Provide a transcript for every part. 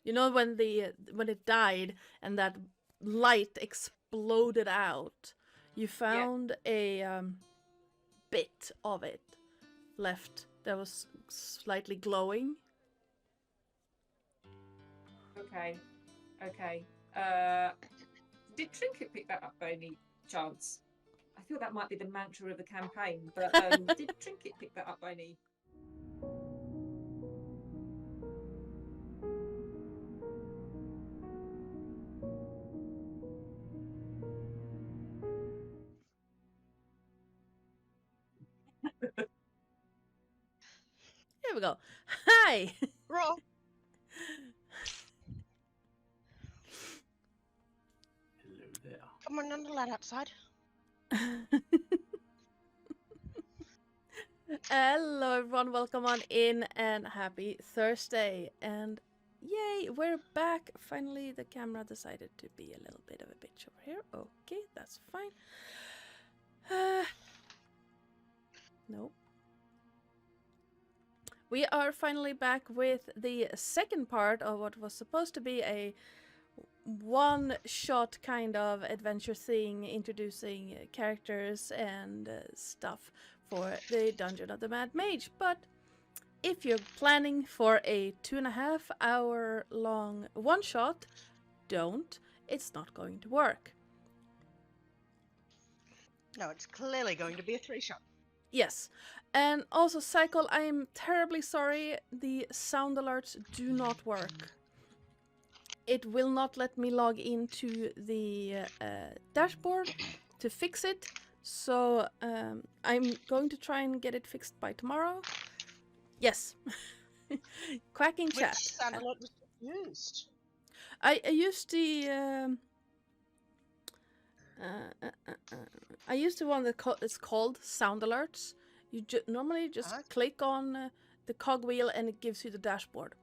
You know when it died and that light exploded out, you Yeah. found a bit of it left that was slightly glowing. Okay. Okay. Uh, did Trinket pick that up by any chance? I thought that might be the mantra of the campaign, but did Trinket pick that up by any? Here we go. Hi. Raw. Hello there. Come on, none allowed outside. Hello everyone, welcome on in and happy Thursday. And yay, we're back. Finally the camera decided to be a little bit of a bitch over here. Okay, that's fine. No. We are finally back with the second part of what was supposed to be a one-shot kind of adventure thing, introducing characters and stuff for the Dungeon of the Mad Mage. But if you're planning for a 2.5 hour long one-shot, don't. It's not going to work. No, it's clearly going to be a 3-shot. Yes. And also, Cycle, I am terribly sorry. The sound alerts do not work. It will not let me log into the dashboard to fix it. So I'm going to try and get it fixed by tomorrow. Yes. Quacking Which chat. sound alert was used? I used the I used the one that is called Sound Alerts. You normally just click on the cogwheel and it gives you the dashboard.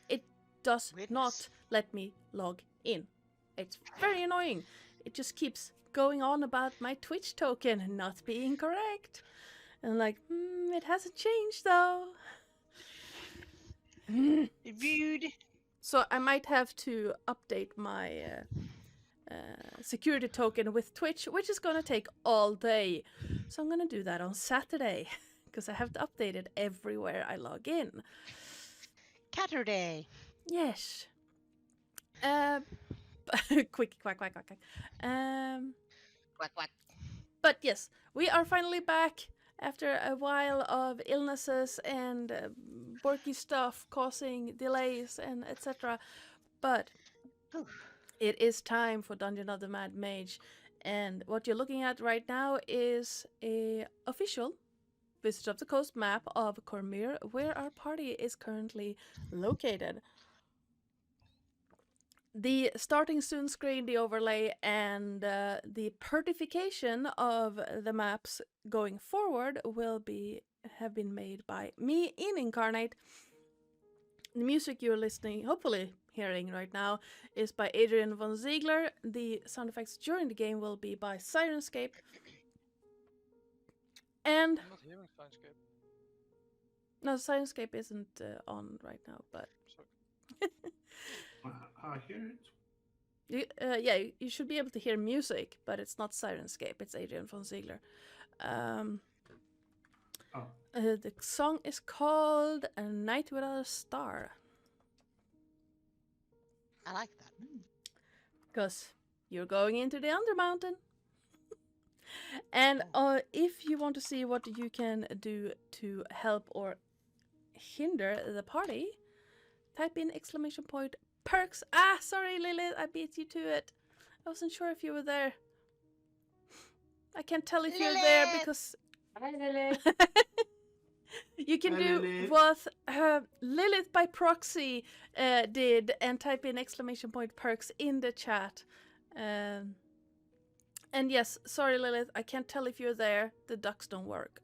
It does not let me log in. It's very annoying. It just keeps going on about my Twitch token not being correct. And I'm like, it hasn't changed though. Viewed. So I might have to update my security token with Twitch, which is gonna take all day. So I'm gonna do that on Saturday because I have to update it everywhere I log in. Catterday. Yes. Quick, quack, quack, quack, quack. Quack, quack. But yes, we are finally back after a while of illnesses and borky stuff causing delays and etc. But it is time for Dungeon of the Mad Mage, and what you're looking at right now is a official Visit of the Coast map of Cormyr, where our party is currently located. The starting soon screen, the overlay, and the pertification of the maps going forward will have been made by me in Incarnate. The music you're listening, hopefully hearing right now, is by Adrian von Ziegler. The sound effects during the game will be by Sirenscape. And I'm not hearing Sirenscape. no, Sirenscape isn't on right now, but I hear it. yeah, you should be able to hear music, but it's not Sirenscape. It's Adrian von Ziegler. The song is called "A Night Without a Star." I like that. Because you're going into the Undermountain. And if you want to see what you can do to help or hinder the party, type in !perks. Ah, sorry, Lilith, I beat you to it. I wasn't sure if you were there. I can't tell if you're there because... Hi, Lilith. You can Hi, do Lilith. what Lilith by proxy did and type in !perks in the chat. And yes, sorry Lilith, I can't tell if you're there. The ducks don't work.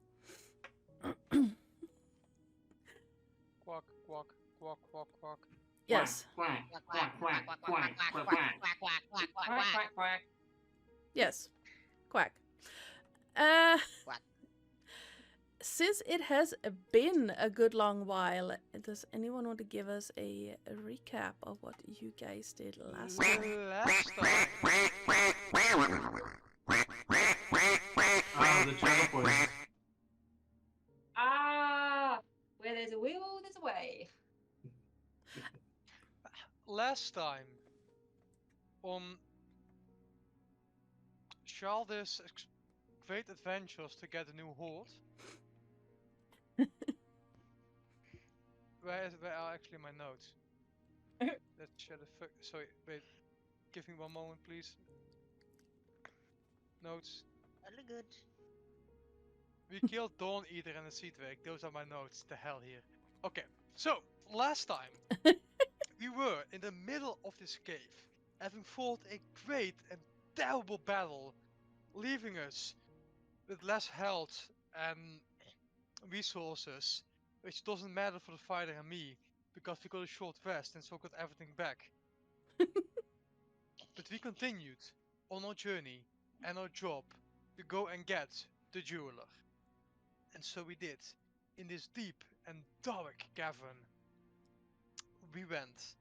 Quack, quack, quack, quack, quack. Yes. Quack, quack, quack, quack, quack, quack, quack. Quack, quack, quack. Yes. Quack. Quack. since it has been a good long while, does anyone want to give us a recap of what you guys did last time? Last time. Oh, the channel points. Ah, where there's a will, there's a way. Last time. On Jarls' great adventures to get a new horde. Where are actually my notes? Let's share the fuck. Sorry, wait. Give me one moment, please. Notes. Totally good. We killed Dawn Eater and the Seedwake. Those are my notes. The hell here. Okay, so last time we were in the middle of this cave, having fought a great and terrible battle, leaving us with less health and resources, which doesn't matter for the fighter and me, because we got a short rest and so got everything back. But we continued on our journey and our job to go and get the jeweler. And so we did. In this deep and dark cavern, we went.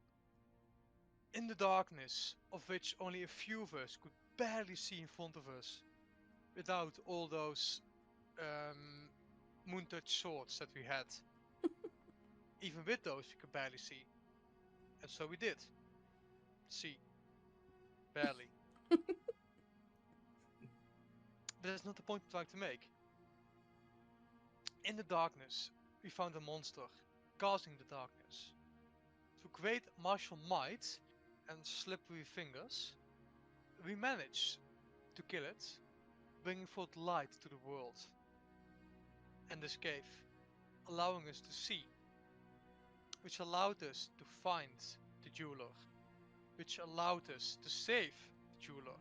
In the darkness, of which only a few of us could barely see in front of us, without all those moon-touch swords that we had. Even with those, we could barely see. And so we did. See. Barely. But that's not the point I'm trying to make. In the darkness, we found a monster, causing the darkness. Through great martial might and slippery fingers, we managed to kill it, bringing forth light to the world. And this cave, allowing us to see, which allowed us to find the jeweler, which allowed us to save the jeweler,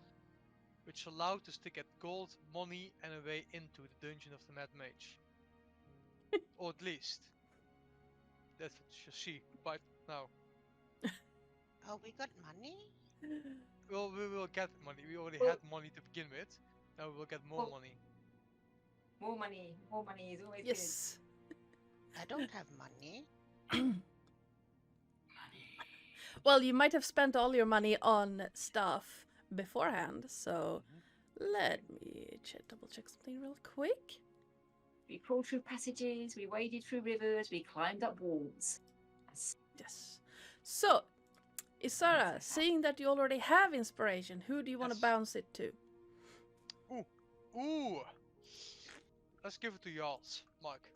which allowed us to get gold, money, and a way into the dungeon of the Mad Mage. Or at least, that's what you see right now. Oh, we got money? Well, we will get money. We already Well- had money to begin with. Now we will get more Well- money. More money is always Yes. I don't have money. Well, you might have spent all your money on stuff beforehand, so let me double check something real quick. good. We crawled through passages, we waded through rivers, we climbed up walls. Yes. So, Isara, seeing that you already have inspiration, who do you want to Yes. bounce it to? Ooh! Let's give it to Jarls, Mike.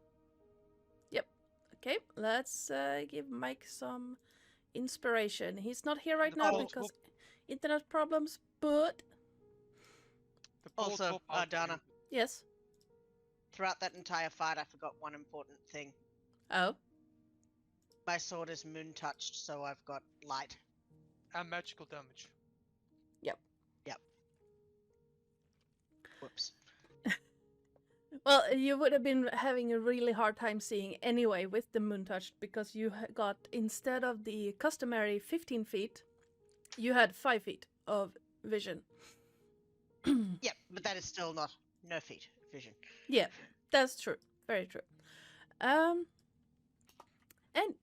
Okay, let's give Mike some inspiration. He's not here right The now ball because drop- internet problems, but The ball Also, drop out to Donna, you. yes. throughout that entire fight, I forgot one important thing. Oh, My sword is moon touched, so I've got light. And magical damage. Whoops. well, you would have been having a really hard time seeing anyway with the moon touched because you got, instead of the customary 15 feet, you had 5 feet of vision. Yep, but that is still not no feet vision. Yeah, that's true. Very true. And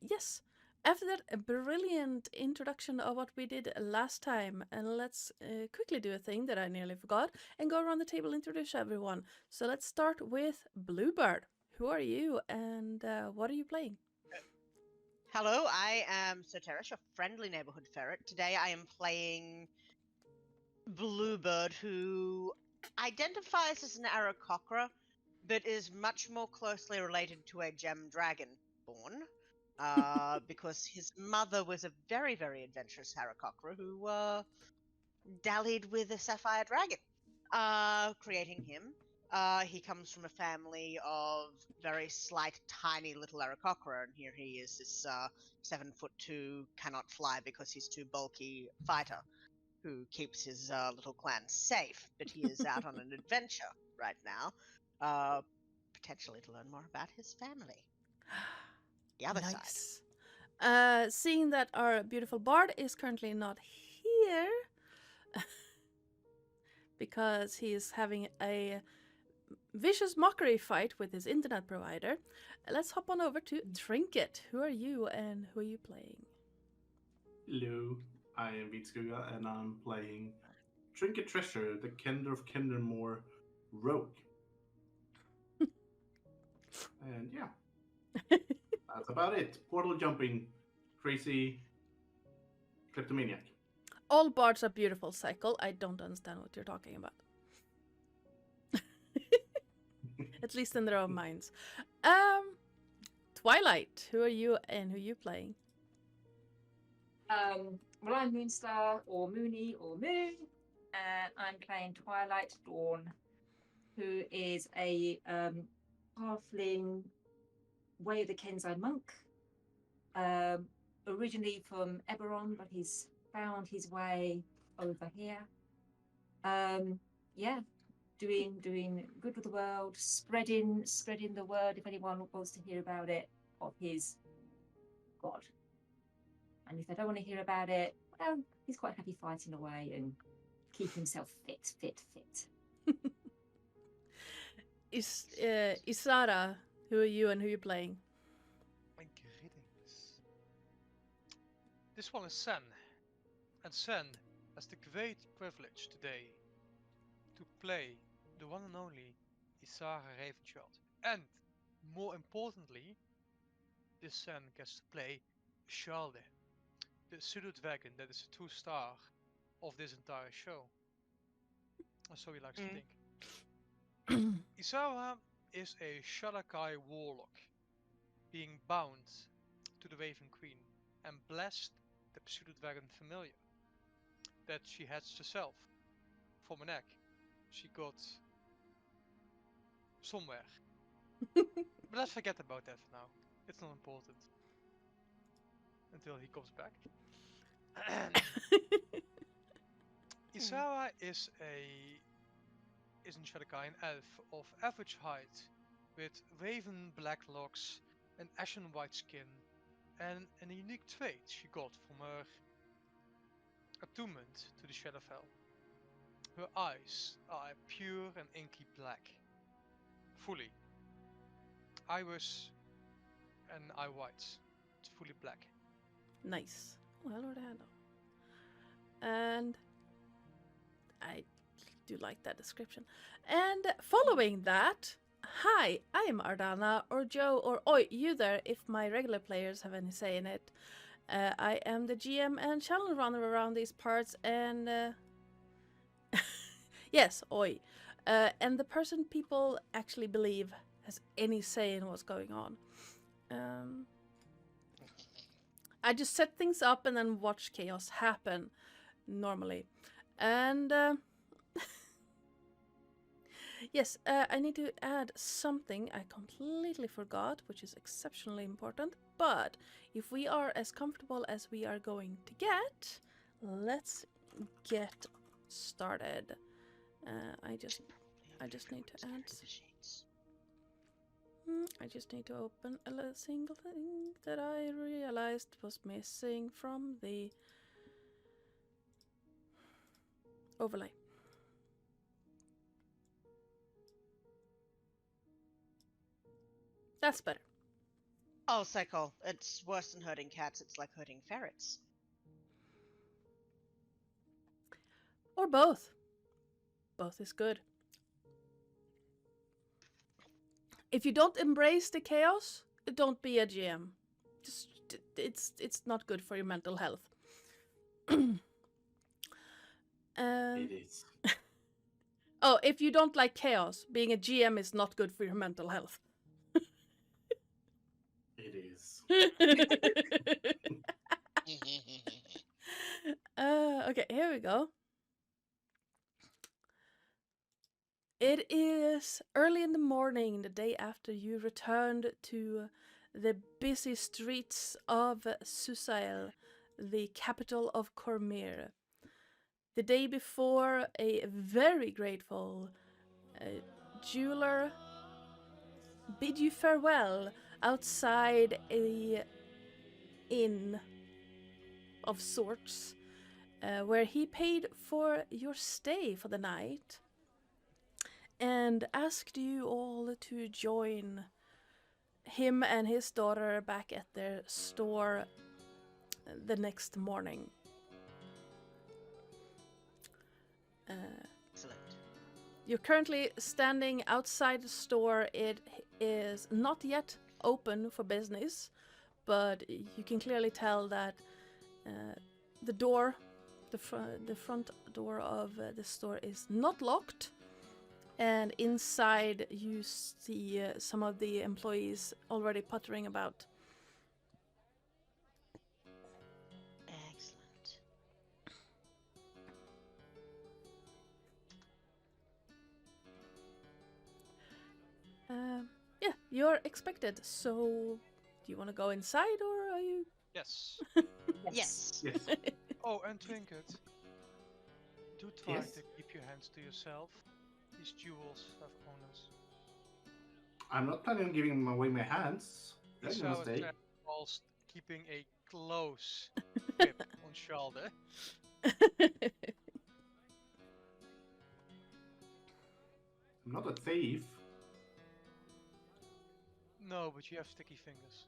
yes, after that, a brilliant introduction of what we did last time, and let's quickly do a thing that I nearly forgot and go around the table and introduce everyone. So let's start with Bluebird. Who are you, and what are you playing? Hello, I am Terris, your friendly neighborhood ferret. Today I am playing Bluebird, who identifies as an Aarakocra, but is much more closely related to a gem dragonborn, because his mother was a very, very adventurous Aarakocra who dallied with a sapphire dragon, creating him. He comes from a family of very slight, tiny little Aarakocra, and here he is, this 7'2", cannot fly because he's too bulky fighter, who keeps his little clan safe. But he is out on an adventure right now, potentially to learn more about his family. The other side. Seeing that our beautiful bard is currently not here because he is having a vicious mockery fight with his internet provider, let's hop on over to Trinket. Who are you and who are you playing? Hello, I am Vitskugga, and I'm playing Trinket Treasure, the Kender of Kendermore Rogue. And yeah, that's about it. Portal jumping, crazy kleptomaniac. All bards are beautiful, Cycle. I don't understand what you're talking about. At least in their own minds. Twilight, who are you and who are you playing? Well, I'm Moonstar or Moonie or Moon, and I'm playing Twilight Dawn, who is a halfling Way of the Kenzai monk, originally from Eberron, but he's found his way over here. Yeah, doing good with the world, spreading the word if anyone wants to hear about it of his god. And if they don't want to hear about it, well, he's quite happy fighting away and keep himself fit. Isara, who are you and who are you playing? My greetings. This one is Sen, and Sen has the great privilege today to play the one and only Isara Ravenchild. And more importantly, this Sen gets to play Shalde, the pseudo dragon that is the 2-star of this entire show. Or so he likes to think. Isara is a Shalakai warlock, being bound to the Raven Queen and blessed the pseudo dragon familiar that she hatched herself from an egg she got somewhere. But let's forget about that for now. It's not important until he comes back. Isara is in Shalakai an elf of average height, with raven black locks, an ashen white skin, and a unique trait she got from her attunement to the Shadowfell. Her eyes are pure and inky black, fully. Iris and eye whites, it's fully black. Nice. Well, Lord handle. And I do like that description. And following that, hi, I am Ardana, or Joe, or Oi, you there, if my regular players have any say in it. I am the GM and channel runner around these parts, and yes, Oi. And the person people actually believe has any say in what's going on. I just set things up and then watch chaos happen, normally. And yes, I need to add something I completely forgot, which is exceptionally important. But if we are as comfortable as we are going to get, let's get started. I just need to add. I just need to open a single thing that I realized was missing from the overlay. That's better. Oh, Cycle, it's worse than herding cats, it's like herding ferrets. Or both. Both is good. If you don't embrace the chaos, don't be a GM. Just, it's not good for your mental health. It is. Oh, if you don't like chaos, being a GM is not good for your mental health. It is. Okay, here we go. It is early in the morning, the day after you returned to the busy streets of Suzail, the capital of Cormyr. The day before, a very grateful jeweler bid you farewell outside a inn of sorts, where he paid for your stay for the night. and asked you all to join him and his daughter back at their store the next morning. Excellent. You're currently standing outside the store. It is not yet open for business, but you can clearly tell that the door, the front door of the store is not locked. And inside you see some of the employees already puttering about. Excellent. Yeah, you're expected. So, do you want to go inside or are you? Yes. Yes. Yes. Oh, and Trinket. Do try Yes? to keep your hands to yourself. These jewels have owners. I'm not planning on giving away my hands. They're So gonna it's stay. whilst keeping a close grip on shoulder. I'm not a thief. No, but you have sticky fingers.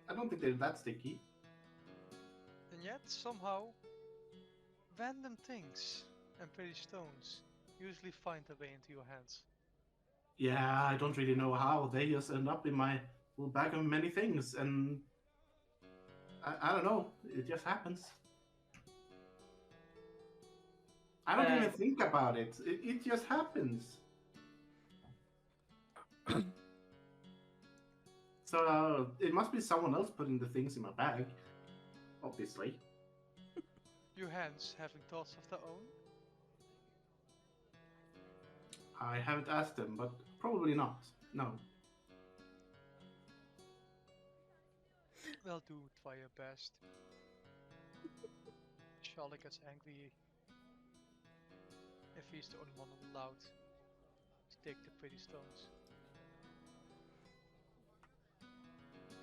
I don't think they're that sticky. And yet, somehow, random things and pretty stones usually find their way into your hands. Yeah, I don't really know how. They just end up in my little bag of many things, and I don't know. It just happens. I don't even think about it. It just happens. So it must be someone else putting the things in my bag, obviously. Your hands having thoughts of their own? I haven't asked them, but probably not. No. Well, do try your best. Charlotte gets angry if he's the only one allowed to take the pretty stones.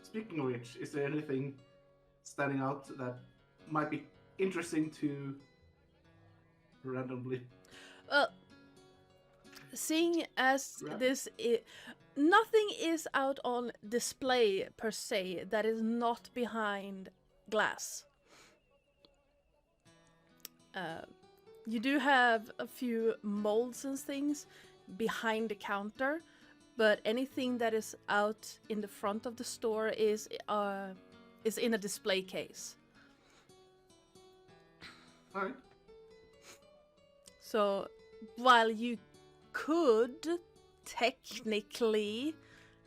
Speaking of which, is there anything standing out that might be interesting to randomly? Well, seeing as Grab? nothing is out on display per se that is not behind glass. You do have a few molds and things behind the counter, but anything that is out in the front of the store is in a display case. All right. So while you could technically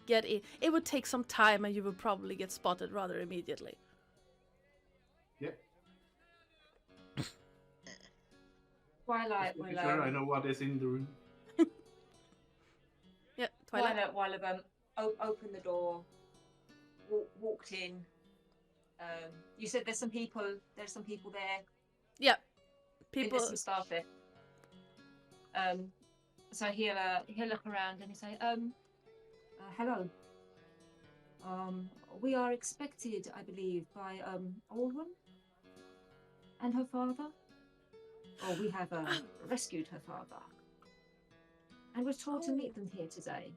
get in, it would take some time and you would probably get spotted rather immediately. Yep. Twilight Just will making sure I know what is in the room. Yeah, Twilight. Twilight will have opened the door, walked in. You said there's some people there. Yeah, There's people. some staff there. So he'll look around and he'll say, hello. We are expected, I believe, by Old One and her father. Or we have rescued her father. And we're told to meet them here today.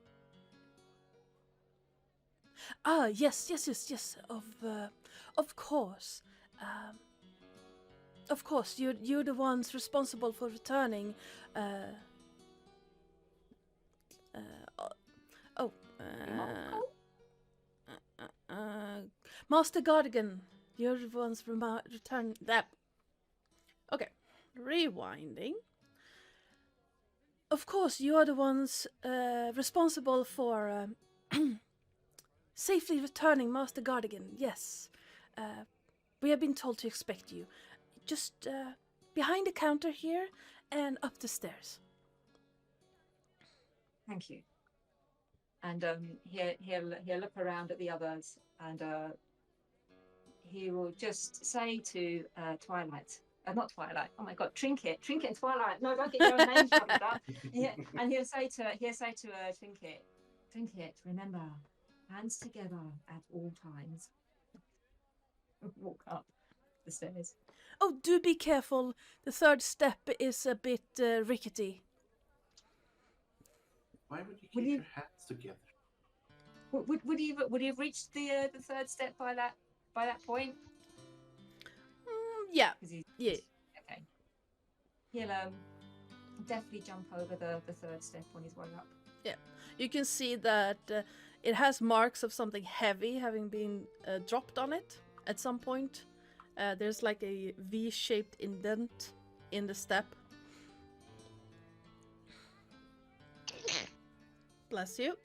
Ah, yes. Of course. Of course, you're the ones responsible for returning. Master Gardigan, you're the ones return that. Okay, rewinding. Of course, you are the ones responsible for safely returning Master Gardigan. Yes, we have been told to expect you. Just behind the counter here and up the stairs. Thank you. And he'll look around at the others and he will just say to Twilight, not Twilight. Oh my God, Trinket and Twilight. No, don't get your own names muddled up. And he'll say to Trinket, remember, hands together at all times. Walk up. the stairs. Oh, do be careful. The third step is a bit rickety. Why would you Will keep you- your hands together? Would he have reached the third step by that point? Yeah, 'Cause he's yeah. okay. He'll definitely jump over the third step on his way up. You can see that it has marks of something heavy having been dropped on it at some point. There's like a V-shaped indent in the step. Bless you.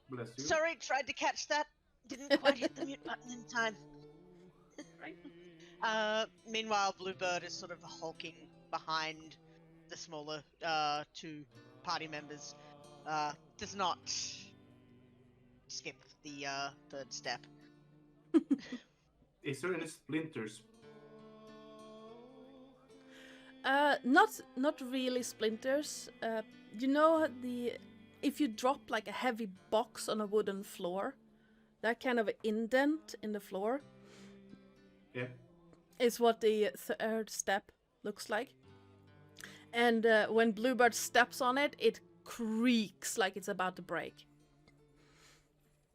Bless you. Sorry, tried to catch that. Didn't quite hit the mute button in time. Meanwhile, Bluebird is sort of hulking behind the smaller two party members. Does not skip the third step. Is there any splinters? Not really splinters. You know if you drop like a heavy box on a wooden floor, that kind of indent in the floor Yeah. is what the third step looks like. And when Bluebird steps on it, it creaks like it's about to break.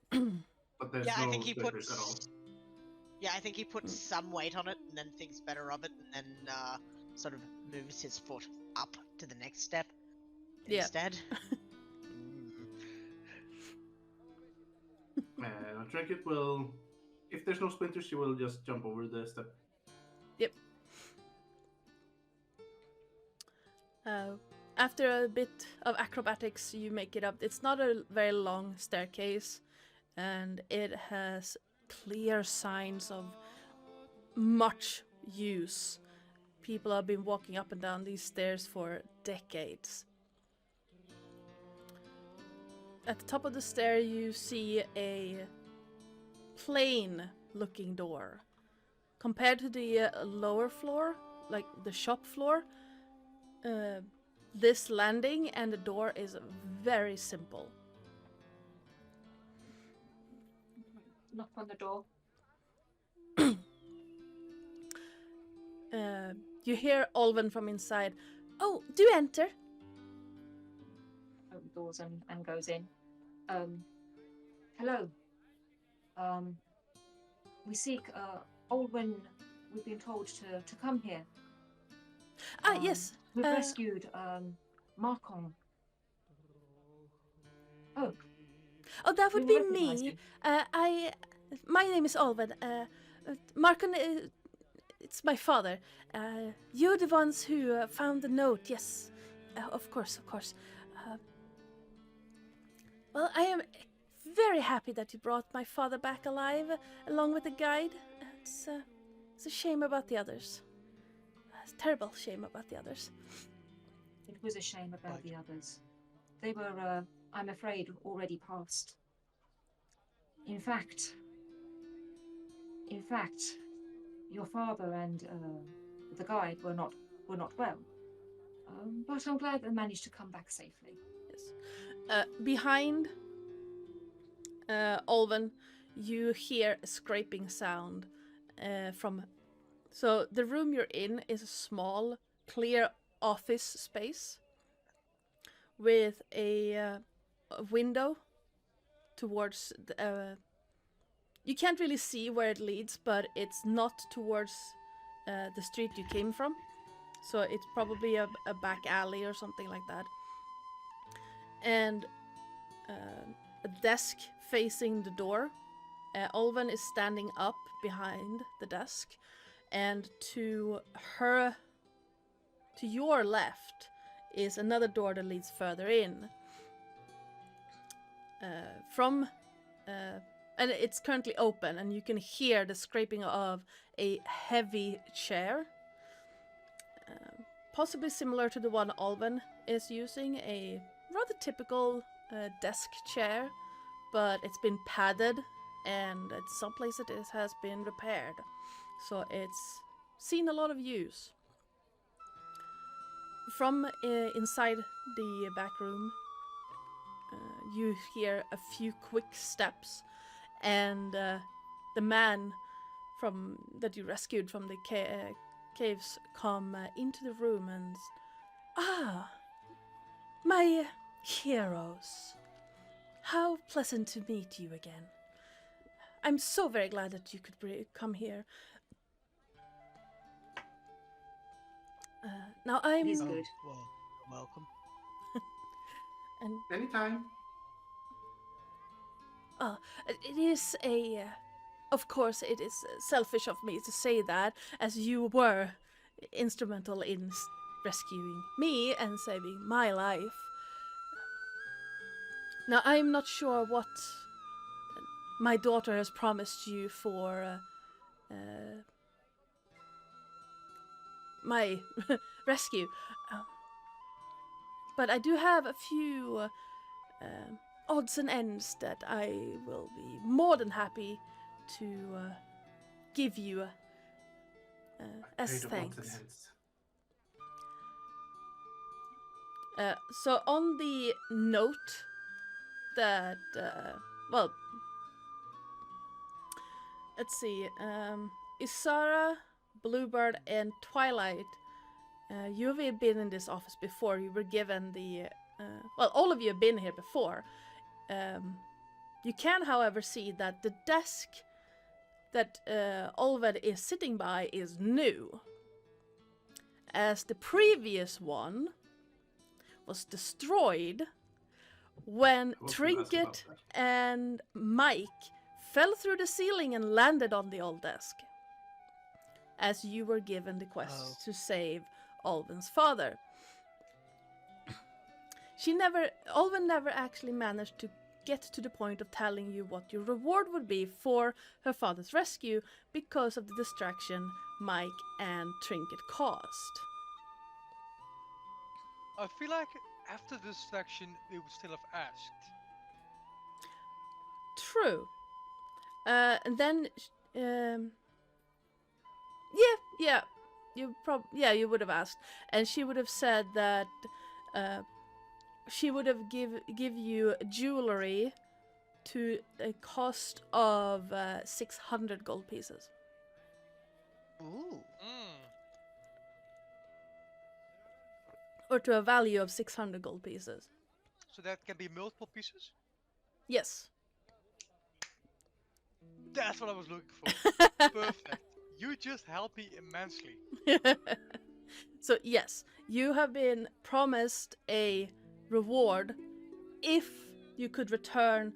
But there's Yeah, no I think he splinters at all. puts. Yeah, I think he puts some weight on it and then thinks better of it, and then sort of moves his foot up to the next step Yeah. instead. Trinket will, if there's no splinters, she will just jump over the step. Yep. After a bit of acrobatics, you make it up. It's not a very long staircase, and it has clear signs of much use. People have been walking up and down these stairs for decades. At the top of the stair, you see a plain-looking door. Compared to the lower floor, like the shop floor, this landing and the door is very simple. Knock on the door. You hear Olven from inside. Oh, do enter. Opens doors and goes in. Hello. We seek Olwen. We've been told to come here. Yes. We've rescued Markon. Oh, Oh, that would you be recognise me. him. My name is Olven. Markon, it's my father. You're the ones who found the note. Yes, of course. Well, I am very happy that you brought my father back alive, along with the guide. It's a shame about the others. It's a terrible shame about the others. It was a shame about the others. They were, I'm afraid, already past. In fact, your father and the guide were not well. But I'm glad they managed to come back safely. Yes. Behind Olven, you hear a scraping sound from. So the room you're in is a small, clear office space with a window towards the. You can't really see where it leads, but it's not towards the street you came from. So it's probably a back alley or something like that. And a desk facing the door. Olven is standing up behind the desk, and to your left is another door that leads further in. And it's currently open, and you can hear the scraping of a heavy chair. Possibly similar to the one Olven is using, a rather typical desk chair, but it's been padded, and at some places it has been repaired. So it's seen a lot of use. From inside the back room, you hear a few quick steps, and the man from that you rescued from the caves come into the room and my heroes. How pleasant to meet you again. I'm so very glad that you could come here. Now I'm. He's good. Well, welcome. And Anytime. it is of course, it is selfish of me to say that, as you were instrumental in rescuing me and saving my life. Now, I'm not sure what my daughter has promised you for my rescue. But I do have a few odds and ends that I will be more than happy to give you as Afraid of odds and thanks. ends. So on the note that, well, let's see, Isara, Bluebird, and Twilight, you have been in this office before. You were given the, well, all of you have been here before. You can, however, see that the desk that Olved is sitting by is new, as the previous one was destroyed when I was gonna ask about Trinket that. and Mike fell through the ceiling and landed on the old desk, as you were given the quest to save Olven's father. Olven never actually managed to get to the point of telling you what your reward would be for her father's rescue because of the distraction Mike and Trinket caused. I feel like after the distraction, they would still have asked. True. And then, you would have asked, and she would have said that she would have give you jewelry to a cost of 600 gold pieces. Ooh. Or to a value of 600 gold pieces. So that can be multiple pieces? Yes. That's what I was looking for. Perfect. You just helped me immensely. So yes, you have been promised a reward if you could return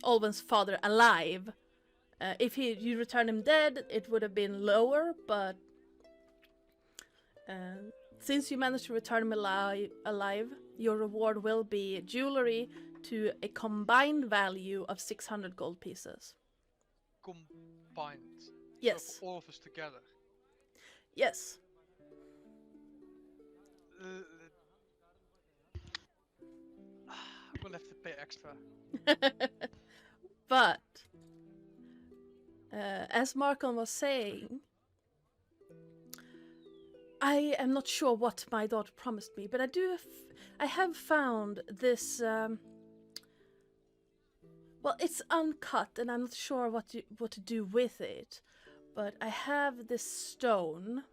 Olven's father alive. If you return him dead, it would have been lower, but since you managed to return him alive, your reward will be jewelry to a combined value of 600 gold pieces. Combined. Yes. So for all of us together. Yes. I'm gonna have to pay extra. But as Markon was saying, I am not sure what my daughter promised me, but I have found this. Well, it's uncut, and I'm not sure what to do with it. But I have this stone,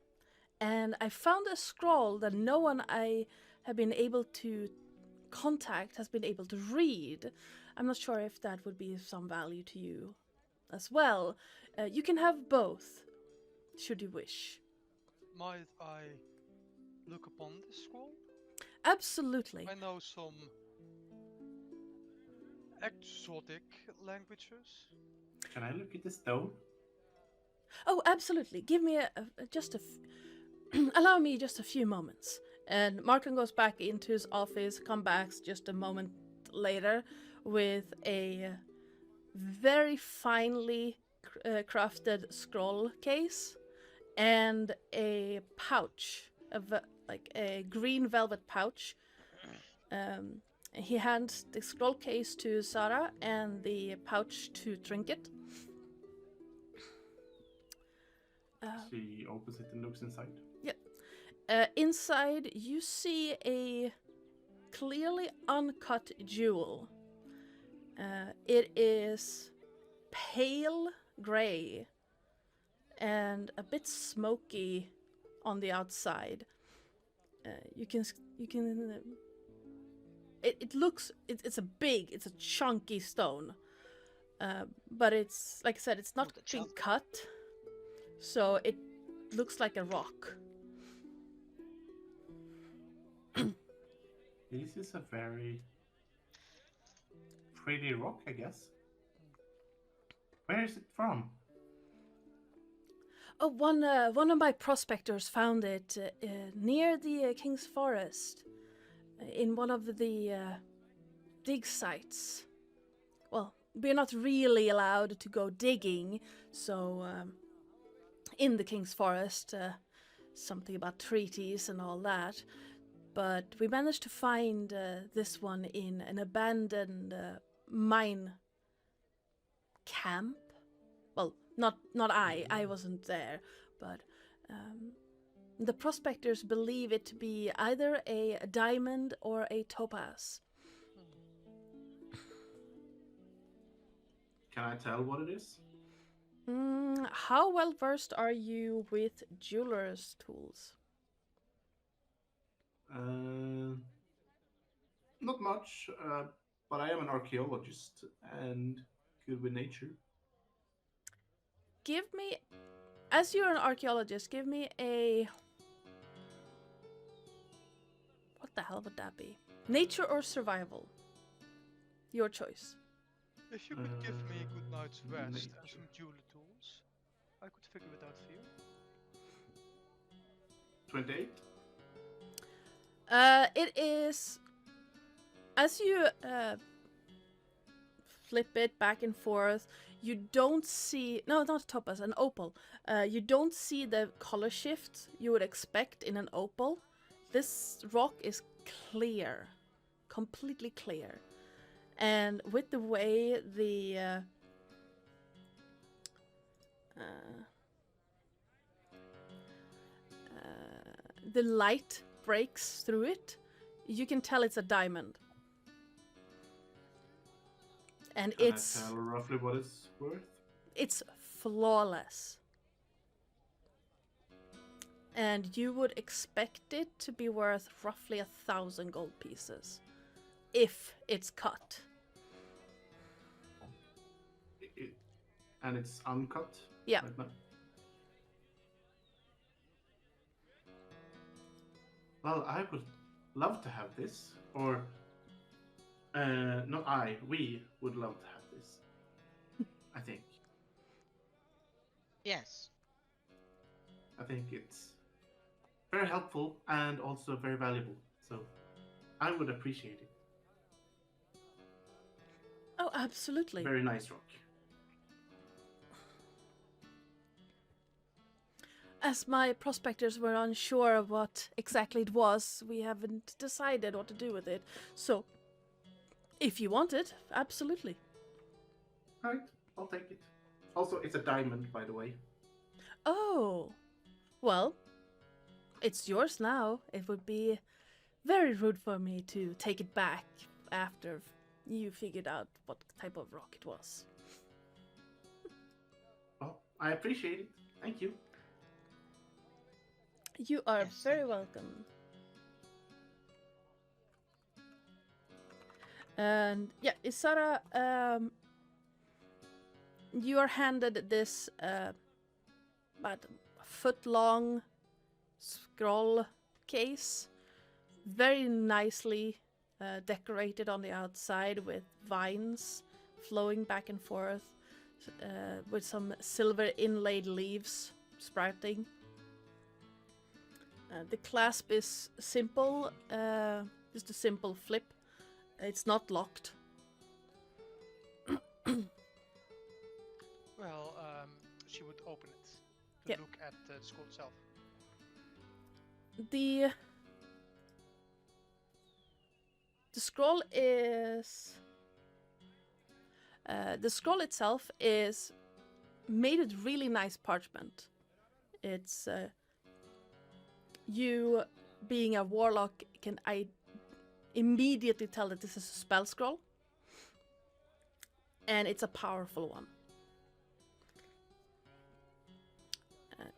and I found a scroll that no one I have been able to contact has been able to read. I'm not sure if that would be of some value to you as well. You can have both, should you wish. Might I look upon this scroll? Absolutely. I know some exotic languages. Can I look at the stone? Oh, absolutely. Give me allow me just a few moments. And Martin goes back into his office, comes back just a moment later with a very finely crafted scroll case and a pouch, like a green velvet pouch. He hands the scroll case to Sarah and the pouch to Trinket. She opens it and looks inside. Inside, you see a clearly uncut jewel. It is pale gray and a bit smoky on the outside. You can it's a chunky stone, but it's like I said, it's not the being chunk. cut, so it looks like a rock. This is a very pretty rock, I guess. Where is it from? Oh, one of my prospectors found it near the King's Forest, in one of the dig sites. Well, we're not really allowed to go digging, so in the King's Forest, something about treaties and all that. But we managed to find this one in an abandoned mine camp. Well, not I wasn't there, but the prospectors believe it to be either a diamond or a topaz. Can I tell what it is? How well versed are you with jeweler's tools? Not much, but I am an archaeologist and good with nature. Give me, as you're an archaeologist, give me a... What the hell would that be? Nature or survival? Your choice. If you could give me a good night's rest and nature. some jeweler tools, I could figure it out for you. 28? It is... As you flip it back and forth, you don't see... No, not a topaz, an opal. You don't see the color shift you would expect in an opal. This rock is clear. Completely clear. And with the way the light breaks through it, you can tell it's a diamond. And Can it's I tell roughly what it's worth? it's flawless. And you would expect it to be worth roughly 1,000 gold pieces. If it's cut. And it's uncut? Yeah. Right now? Well, I would love to have this. Or, not I, we would love to have this. I think. Yes. I think it's very helpful and also very valuable. So, I would appreciate it. Oh, absolutely. Very nice rock. As my prospectors were unsure of what exactly it was, we haven't decided what to do with it. So, if you want it, absolutely. Alright, I'll take it. Also, it's a diamond, by the way. Oh, well, it's yours now. It would be very rude for me to take it back after you figured out what type of rock it was. Well, I appreciate it. Thank you. You are Yes, very thank you. welcome. And yeah, Isara, you are handed this about a foot-long scroll case, very nicely decorated on the outside with vines flowing back and forth, with some silver inlaid leaves sprouting. The clasp is simple, just a simple flip. It's not locked. Well, she would open it to Yep. look at the scroll itself. The scroll is the scroll itself is made with really nice parchment. It's you being a warlock can immediately tell that this is a spell scroll, and it's a powerful one.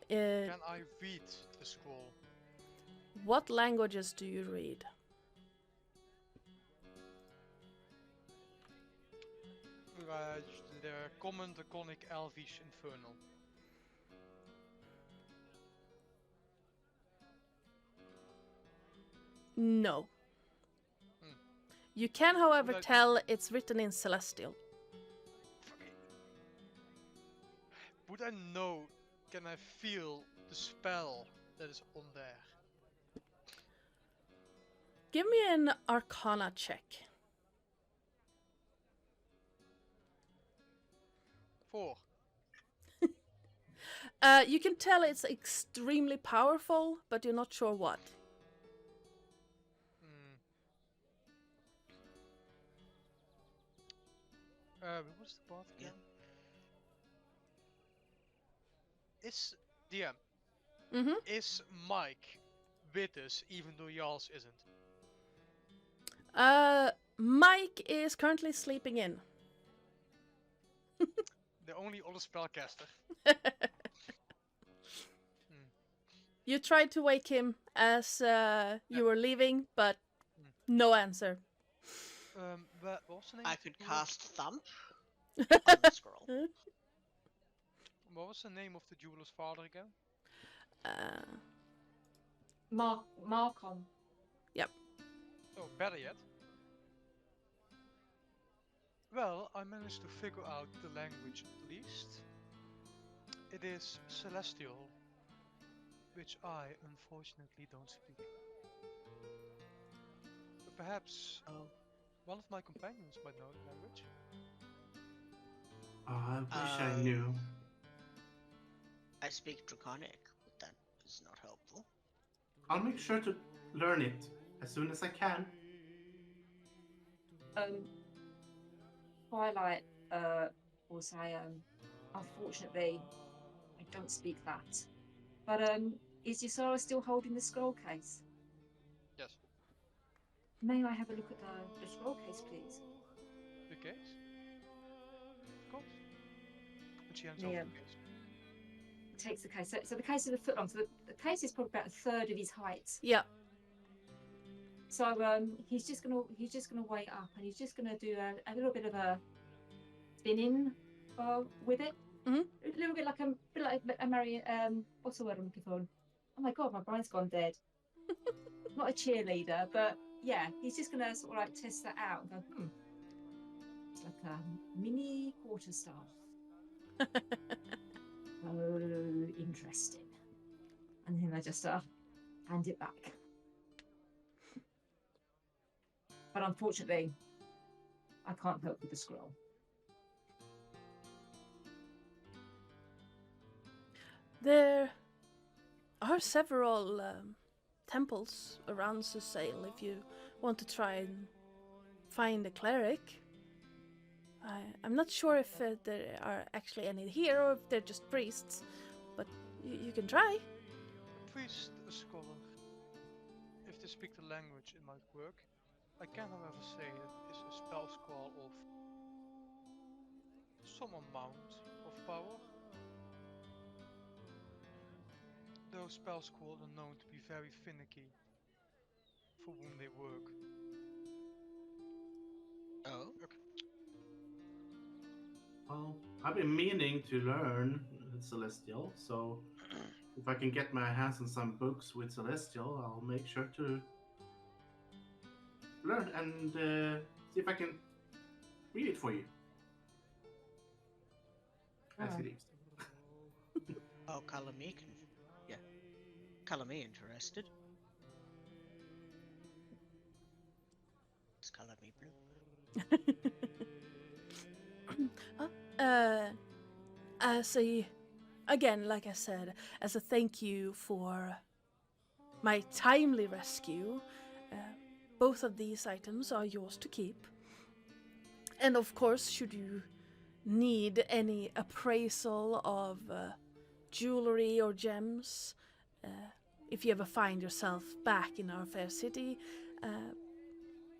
Can I read the scroll? What languages do you read? The Common, Draconic, Elvish, Infernal. No. Hmm. You can, however, Would I- tell it's written in Celestial. Okay. Would I know? Can I feel the spell that is on there? Give me an Arcana check. 4. You can tell it's extremely powerful, but you're not sure what. Hmm. What's the path again? Is DM? Mm-hmm. Is Mike with us, even though Jarls isn't? Mike is currently sleeping in. The only other spellcaster. You tried to wake him as you were leaving, but no answer. What was the name? I of the could jeweler? cast Thump on the scroll. What was the name of the jeweler's father again? Marcon. Oh, better yet. Well, I managed to figure out the language at least. It is Celestial, which I unfortunately don't speak. But perhaps one of my companions might know the language. I wish I knew. I speak Draconic, but that is not helpful. I'll make sure to learn it as soon as I can. Twilight will say, unfortunately, I don't speak that. But is Yusara still holding the scroll case? Yes. May I have a look at the scroll case, please? The case? Of course. And she hands Yeah. over the case. Takes the case. So the case is a foot long. So the case is probably about a third of his height. Yeah. So he's just gonna wait up and he's just gonna do a little bit of a spinning with it. Mhm. A little bit like a Mary. What's the word I'm looking for? Oh my god, my brain's gone dead. Not a cheerleader, but yeah, he's just gonna sort of like test that out and go, It's like a mini quarterstaff. Oh, interesting. And then I just hand it back. But unfortunately, I can't help with the scroll. There are several temples around Suzail if you want to try and find a cleric. I'm not sure if there are actually any here or if they're just priests, but you can try. A priest, a scholar. If they speak the language, it might work. I can, however, say that it is a spell scroll of some amount of power. Those spell scrolls are known to be very finicky for whom they work. Oh? Okay. Well, I've been meaning to learn Celestial, so if I can get my hands on some books with Celestial, I'll make sure to learn and see if I can read it for you. As he leaves. Oh, color me. Yeah. Color me interested. Let's color me blue. Again, like I said, as a thank you for my timely rescue, both of these items are yours to keep. And of course, should you need any appraisal of jewelry or gems, if you ever find yourself back in our fair city,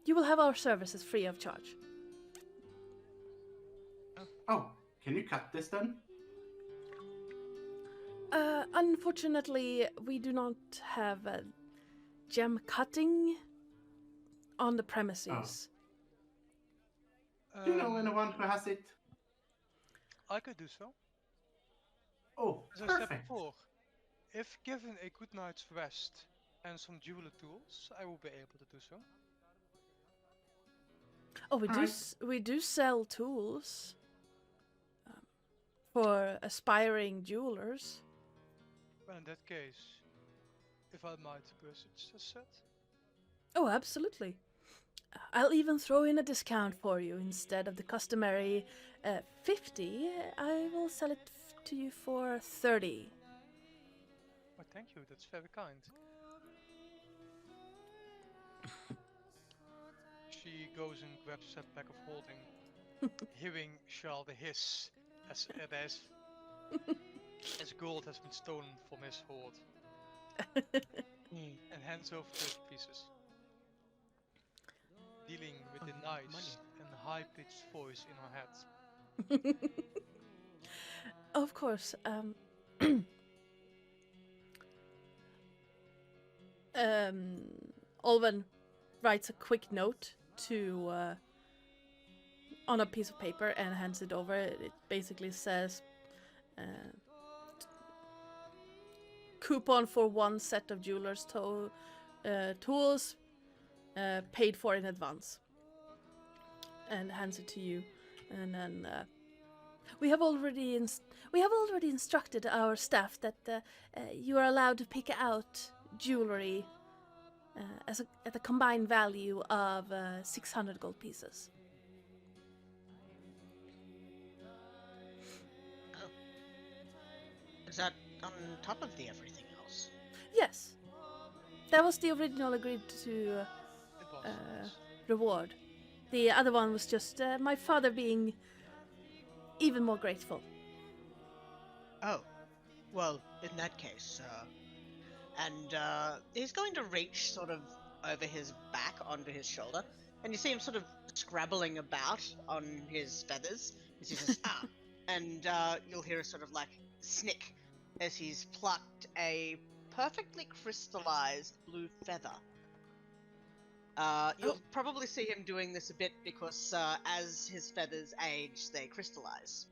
you will have our services free of charge. Oh, can you cut this then? Unfortunately, we do not have gem cutting on the premises. Do you know anyone who has it? I could do so. Oh, As I said perfect. before, if given a good night's rest and some jeweler tools, I will be able to do so. Oh, we do. Alright. We do sell tools for aspiring jewelers. Well, in that case, if I might persist, as said. Oh, absolutely. I'll even throw in a discount for you instead of the customary 50. I will sell it to you for 30. Well, thank you, that's very kind. She goes and grabs a pack of holding, hearing Charles the hiss as gold has been stolen from his hoard, and hands over 30 pieces, dealing with a nice and high-pitched voice in her head. Of course. Olven writes a quick note to on a piece of paper and hands it over. It basically says coupon for one set of jeweler's tools paid for in advance, and hands it to you. And then we have already instructed our staff that you are allowed to pick out jewelry at a combined value of 600 gold pieces. Oh. Is that on top of the everything else? Yes, that was the original agreed to It was. Yes. reward. The other one was just my father being even more grateful. Oh. Well, in that case, and he's going to reach sort of over his back onto his shoulder, and you see him sort of scrabbling about on his feathers as he says, ah, and you'll hear a sort of like snick as he's plucked a perfectly crystallized blue feather. You'll probably see him doing this a bit because as his feathers age, they crystallize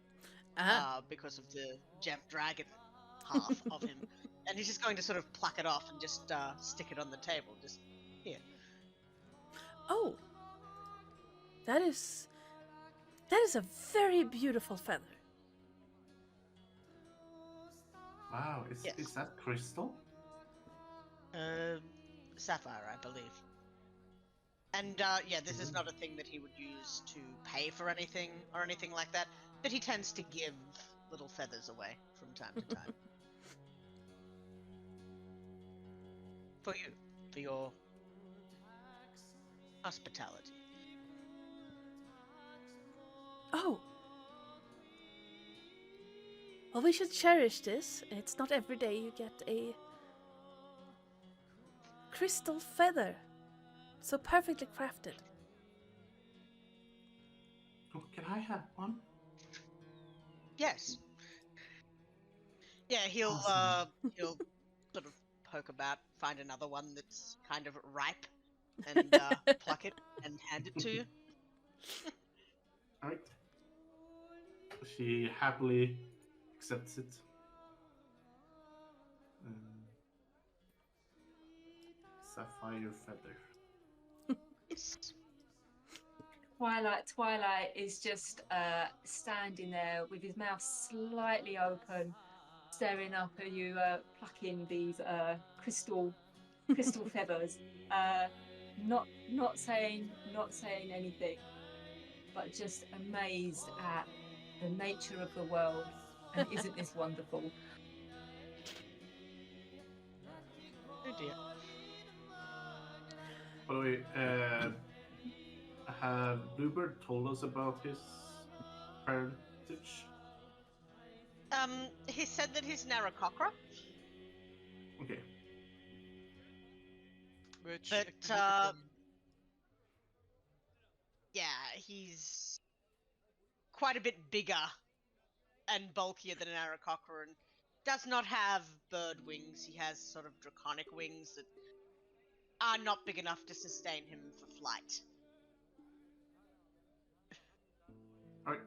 because of the gem dragon half of him. And he's just going to sort of pluck it off and just stick it on the table. Just here. Oh, that is a very beautiful feather. Wow, Yes. is that crystal? Sapphire, I believe. And yeah, this is not a thing that he would use to pay for anything or anything like that, but he tends to give little feathers away from time to time. For you, for your hospitality. Oh. Well, we should cherish this. It's not every day you get a crystal feather. So perfectly crafted. Oh, can I have one? Yes. Yeah, he'll Awesome. he'll sort of poke about, find another one that's kind of ripe, and pluck it and hand it to you. Alright. She happily accepts it. Sapphire feather. Yes. Twilight is just standing there with his mouth slightly open, staring up at you, plucking these crystal feathers. Not saying anything, but just amazed at the nature of the world. And isn't this wonderful? Oh dear. By the way, have Bluebird told us about his parentage? He said that he's Narakokra, Okay. Which, but if you look at him, yeah, he's quite a bit bigger and bulkier than an Aarakocra, and does not have bird wings. He has sort of draconic wings that are not big enough to sustain him for flight. All right.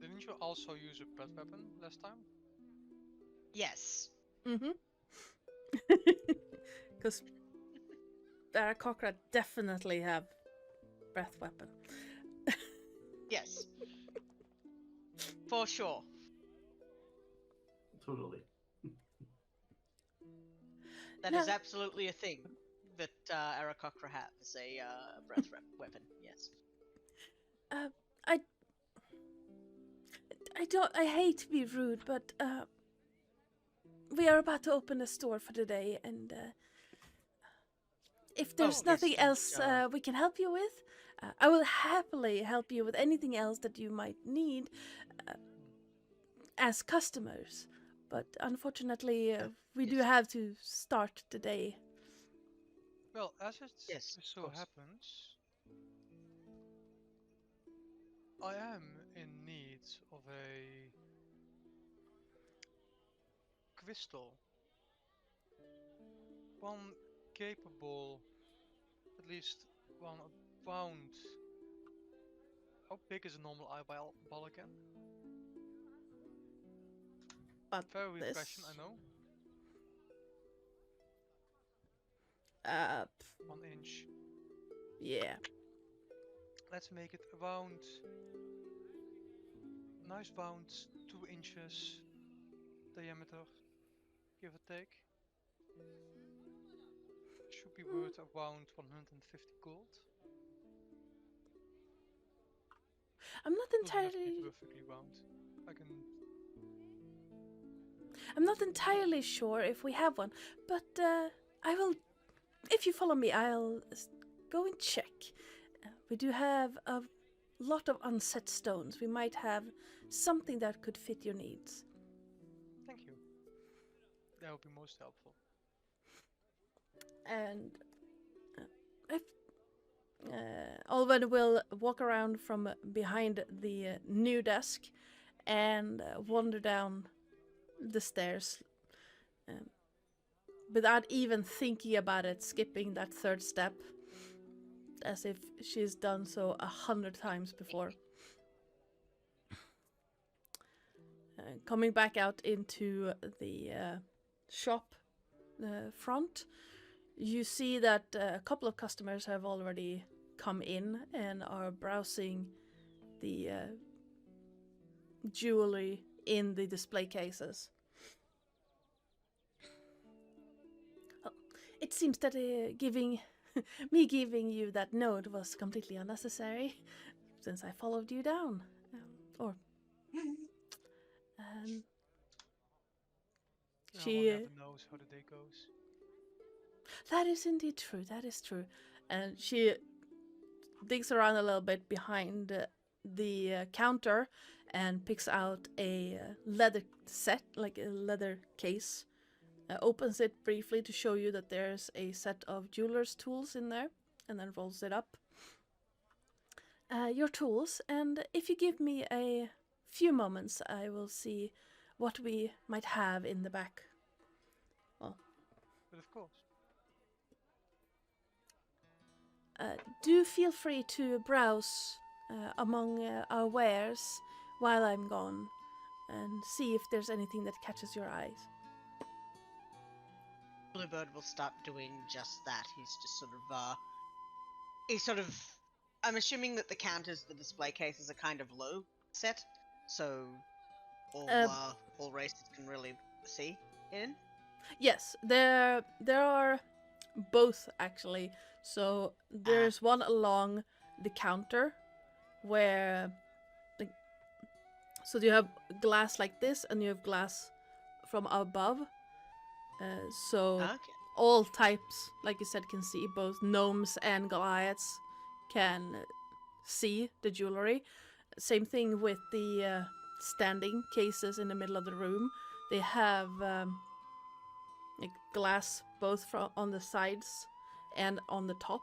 Didn't you also use a breath weapon last time? Yes. Mm-hmm. Because Aarakocra definitely have breath weapon. Yes. For sure. Totally. That is Now- absolutely a thing that Aarakocra has, a breath weapon, yes. I hate to be rude, but we are about to open a store for the day, and if there's yes, nothing and, else we can help you with, I will happily help you with anything else that you might need as customers. But unfortunately, we do yes. have to start the day. Well, as it Yes, of so course. happens, I am in need of a crystal. One capable, at least one around. How big is a normal eyeball again? But Very refreshing, this, I know. uh, 1 inch. yeah, Let's make it around. Nice round, 2 inches diameter, give or take. Should be worth around 150 gold. I'm not Doesn't have to be entirely. perfectly round. I can. I'm not entirely sure if we have one, but I will. If you follow me, I'll go and check. We do have a lot of unset stones. We might have something that could fit your needs. Thank you. That would be most helpful. And if Olwen will walk around from behind the new desk and wander down the stairs without even thinking about it, skipping that third step, as if she's done so 100 times before. Coming back out into the shop front, you see that a couple of customers have already come in and are browsing the jewelry in the display cases. Well, it seems that giving you that note was completely unnecessary, since I followed you down. One She never knows how the day goes. That is indeed true. That is true. And she digs around a little bit behind the counter and picks out a leather set, like a leather case. Opens it briefly to show you that there's a set of jeweler's tools in there, and then rolls it up. Your tools, and if you give me a few moments, I will see what we might have in the back. But of course. Do feel free to browse among our wares while I'm gone and see if there's anything that catches your eyes. Bluebird will start doing just that. He's sort of I'm assuming that the counters, the display cases are kind of low set, so all races can really see in. Yes, there are both actually. So there's one along the counter where so you have glass like this and you have glass from above. So all types, like you said, can see. Both gnomes and Goliaths can see the jewelry. Same thing with the standing cases in the middle of the room. They have like glass both on the sides and on the top.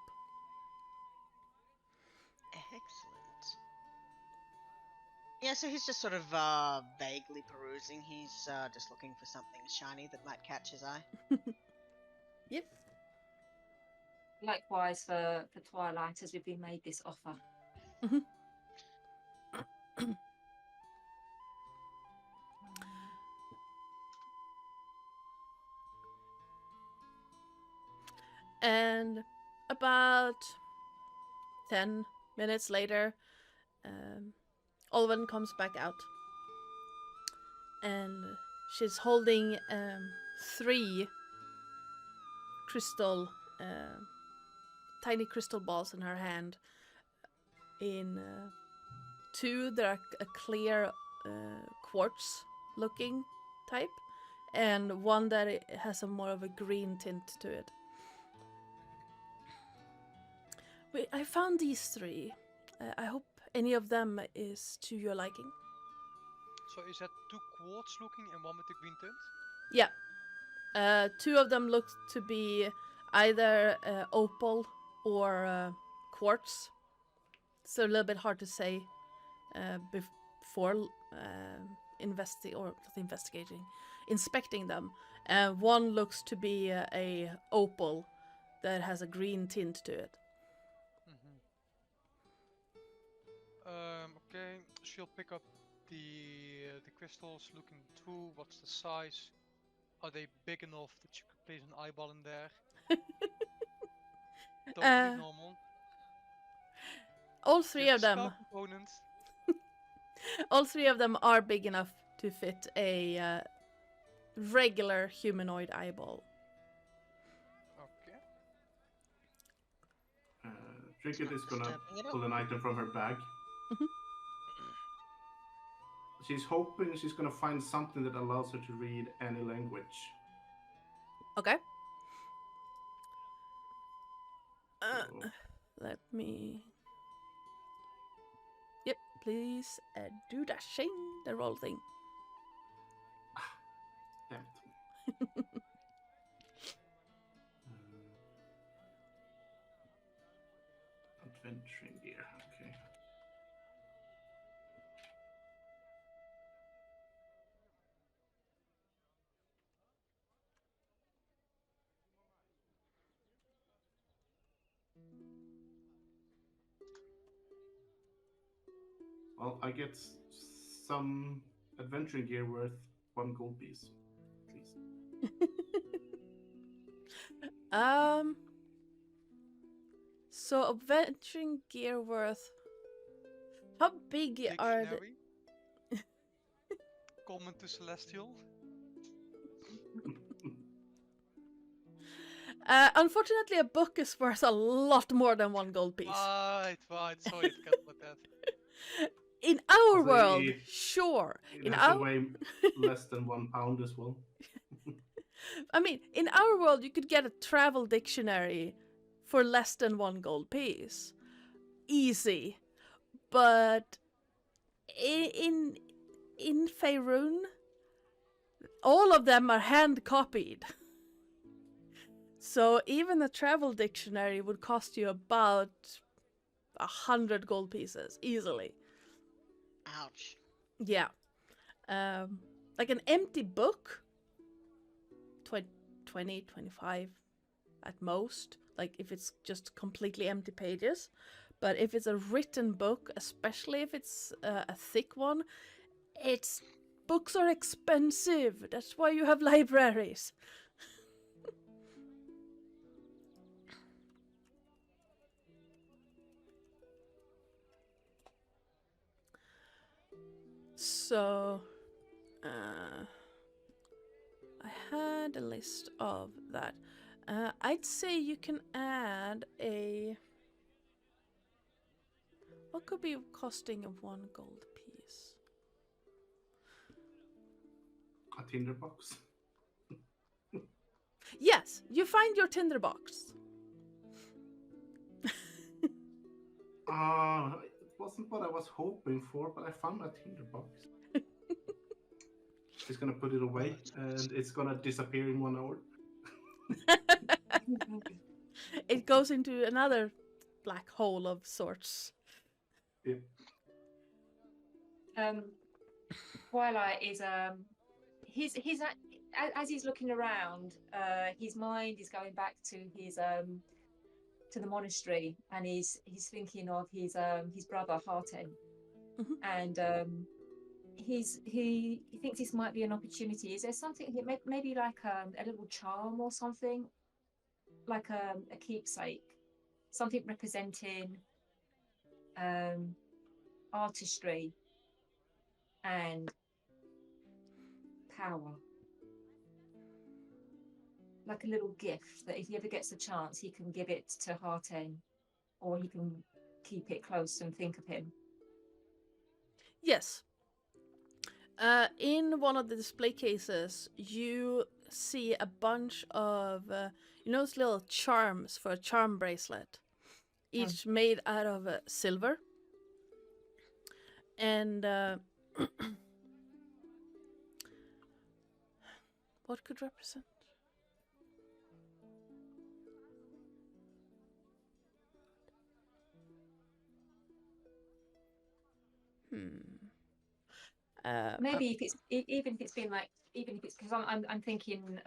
Excellent. Yeah, so he's just sort of vaguely perusing. He's just looking for something shiny that might catch his eye. Yep. Likewise for Twilight, as we've been made this offer. And about 10 minutes later, Olwen comes back out. And she's holding 3 crystal, tiny crystal balls in her hand. In 2, there are a clear quartz looking type, and 1 that has a more of a green tint to it. Wait, I found these 3. I hope any of them is to your liking. So is that 2 quartz looking and 1 with the green tint? Yeah. 2 of them look to be either opal or quartz. So a little bit hard to say before inspecting them. 1 looks to be a opal that has a green tint to it. Okay, she'll pick up the crystals, looking through. What's the size? Are they big enough that you could place an eyeball in there? Totally normal. All 3 of them. Spell components. All 3 of them are big enough to fit a regular humanoid eyeball. Okay. Trinket is gonna Stepping it up. pull an item from her bag. Mhm. She's hoping she's gonna find something that allows her to read any language. Okay. So, Let me. Yep, please do the roll thing. damn it. Adventuring gear, okay. Well, I get some adventuring gear worth 1 gold piece, please. So adventuring gear worth. How big are the? Dictionary. Common to Celestial. Unfortunately, a book is worth a lot more than 1 gold piece. Right. Sorry, I forgot about that. In our Also, world, it- sure. It In has to our, weigh less than 1 pound as well. I mean, in our world, you could get a travel dictionary for less than 1 gold piece, easy. But in Faerun, all of them are hand copied. So even a travel dictionary would cost you about 100 gold pieces easily. Ouch. Yeah. Like an empty book, 20, 25 at most. Like if it's just completely empty pages. But if it's a written book, especially if it's a thick one, books are expensive. That's why you have libraries. So, I had a list of that. I'd say you can add a. What could be costing of 1 gold piece? A tinderbox. Yes, you find your tinderbox. It wasn't what I was hoping for, but I found a tinderbox. She's gonna put it away, and it's gonna disappear in 1 hour. It goes into another black hole of sorts. Yeah. Twilight is as he's looking around, his mind is going back to his to the monastery, and he's thinking of his brother Harten, and he thinks this might be an opportunity. Is there something maybe like a little charm or something, like a keepsake, something representing artistry and power, like a little gift that if he ever gets the chance, he can give it to Harten, or he can keep it close and think of him. Yes. In one of the display cases, you see a bunch of, those little charms for a charm bracelet, each made out of silver. And what could represent? Maybe if it's even if it's been like, even if it's because I'm thinking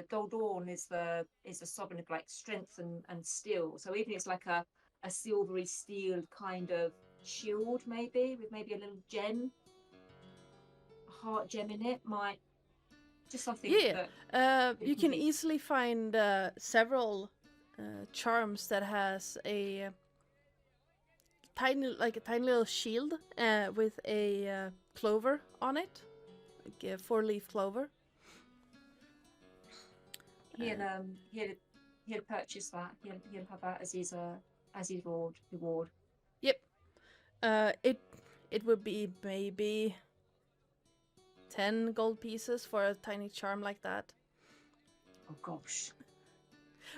Goldorn is the sovereign of like strength and steel. So even if it's like a silvery steel kind of shield, maybe with maybe a little gem, a heart gem in it, might just something. Yeah, you can easily find several charms that has a tiny little shield with a clover on it, like a 4-leaf clover. He'll purchase that. He'll have that as his reward. Yep. It would be maybe 10 gold pieces for a tiny charm like that. Oh gosh.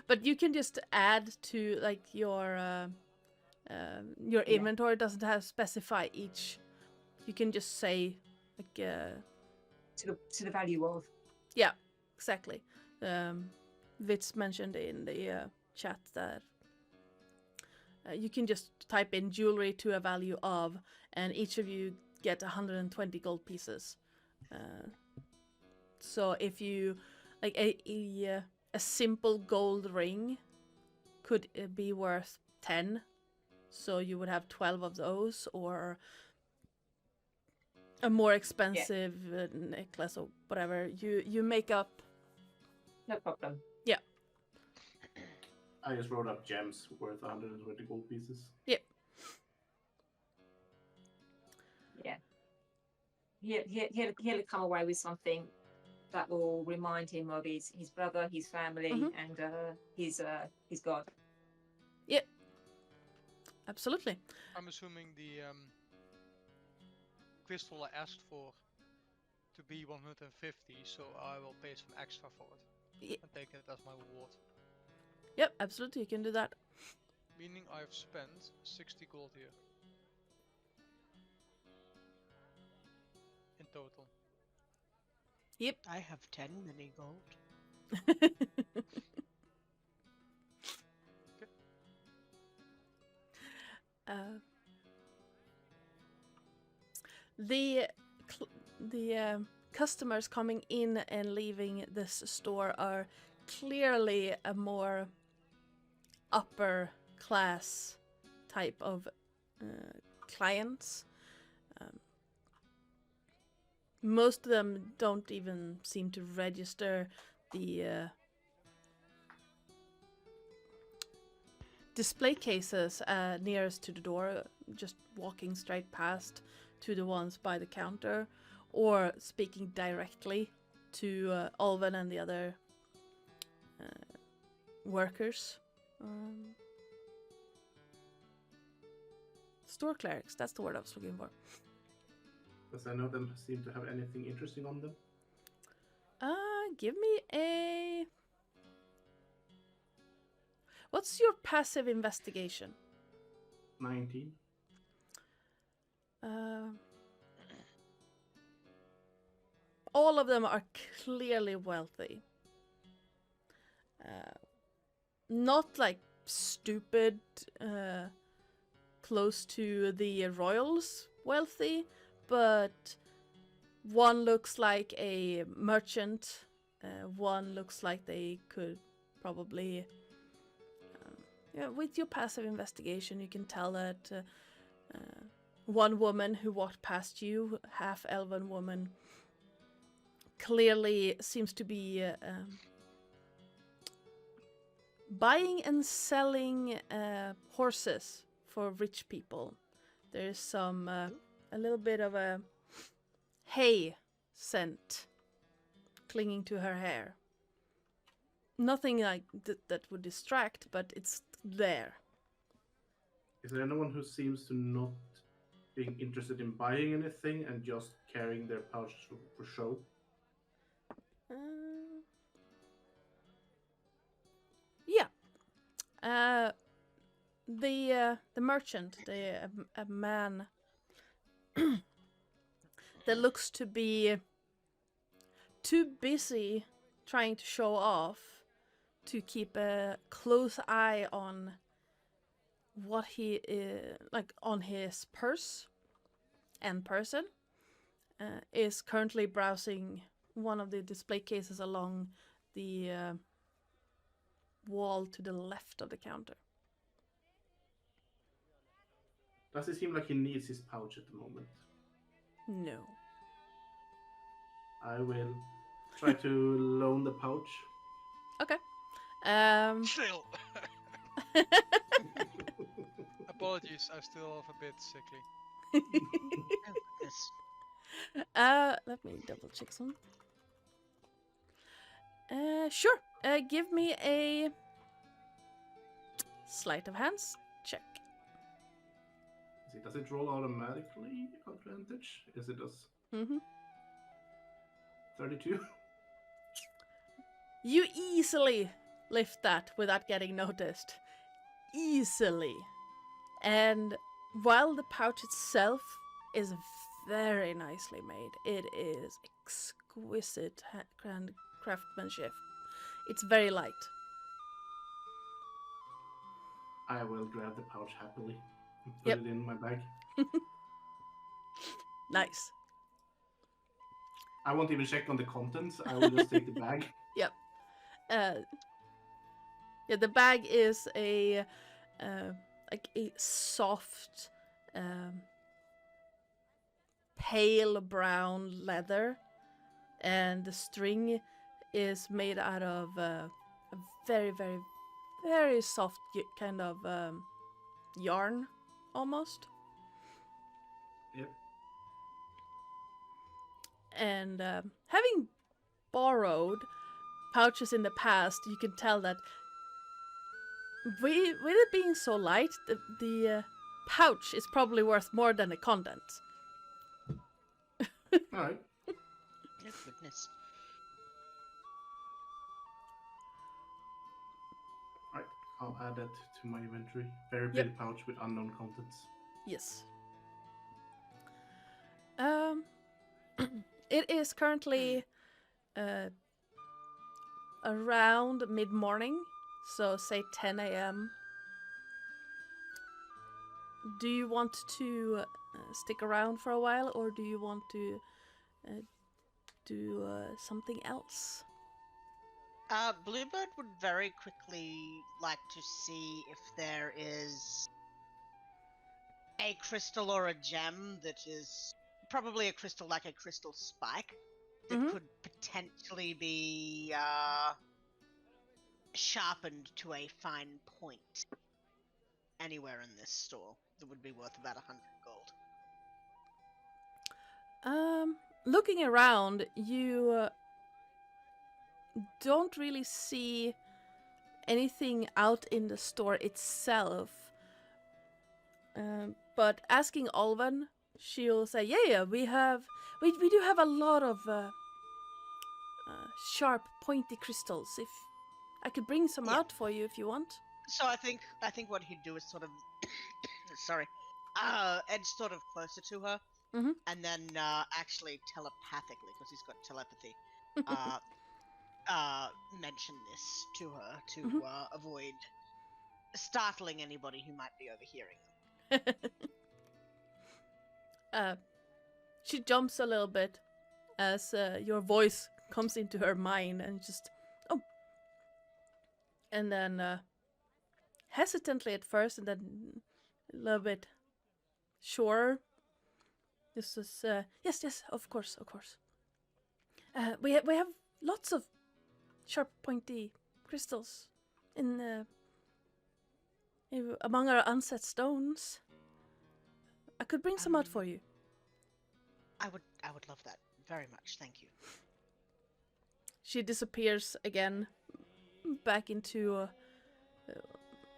But you can just add to like your inventory. Doesn't have to specify each. You can just say like to the value of. Yeah, exactly. Vits mentioned in the chat that you can just type in jewelry to a value of, and each of you get 120 gold pieces. So if you like a simple gold ring could be worth 10, so you would have 12 of those, or a more expensive necklace or whatever. You make up. No problem. Yeah. I just wrote up gems worth 120 gold pieces. Yep. Yeah. He'll come away with something that will remind him of his brother, his family, and his god. Yep. Absolutely. I'm assuming the crystal I asked for to be 150, so I will pay some extra for it. And take it as my reward. Yep, absolutely, you can do that. Meaning I've spent 60 gold here. In total. Yep. I have 10 mini gold. The customers coming in and leaving this store are clearly a more upper class type of clients. Most of them don't even seem to register the display cases nearest to the door, just walking straight past to the ones by the counter, or speaking directly to Olven and the other workers. Store clerics, that's the word I was looking for. Does any of them seem to have anything interesting on them? Give me a... What's your passive investigation? 19. All of them are clearly wealthy. Not like stupid close to the royals wealthy, but one looks like a merchant, one looks like they could probably... with your passive investigation, you can tell that one woman who walked past you, half-elven woman, clearly seems to be buying and selling horses for rich people. There's some a little bit of a hay scent clinging to her hair. Nothing like that would distract, but it's there. Is there anyone who seems to not being interested in buying anything and just carrying their pouch for show? Yeah. The merchant, a man that looks to be too busy trying to show off to keep a close eye on what he like on his purse and person, is currently browsing one of the display cases along the wall to the left of the counter. Does it seem like he needs his pouch at the moment? No. I will try to loan the pouch. Okay. Still. Apologies, I'm still a bit sickly. Oh, goodness. Let me double check some. Sure. Give me a sleight of hands check. Does it roll automatically advantage? Yes, it does. Mm-hmm. 32. You easily lift that without getting noticed. Easily. And while the pouch itself is very nicely made, it is exquisite craftsmanship. It's very light. I will grab the pouch happily and put Yep. it in my bag. Nice. I won't even check on the contents. I will just take the bag. Yeah, the bag is a like a soft, pale brown leather, and the string is made out of a very, very, very soft kind of yarn, almost. Yep. And having borrowed pouches in the past, you can tell that with it being so light, the pouch is probably worth more than the contents. Alright. Oh, goodness. Alright. I'll add that to my inventory. Very big pouch with unknown contents. Yes. It is currently around mid-morning, so say 10 a.m. Do you want to stick around for a while, or do you want to do something else? Bluebird would very quickly like to see if there is a crystal or a gem that is probably a crystal, like a crystal spike, that Mhm. could potentially be sharpened to a fine point anywhere in this store that would be worth about 100 gold. Looking around, you don't really see anything out in the store itself. But asking Olven, she'll say, "Yeah, we do have a lot of sharp, pointy crystals. If I could bring some Yeah. out for you if you want." So I think what he'd do is sort of sorry, edge sort of closer to her, Mhm. and then actually telepathically, because he's got telepathy, mention this to her to Mhm. avoid startling anybody who might be overhearing them. She jumps a little bit as your voice comes into her mind, and just and then hesitantly at first, and then a little bit sure. This is yes, of course. We have lots of sharp, pointy crystals in among our unset stones. I could bring some out for you. I would love that very much. Thank you. She disappears again back into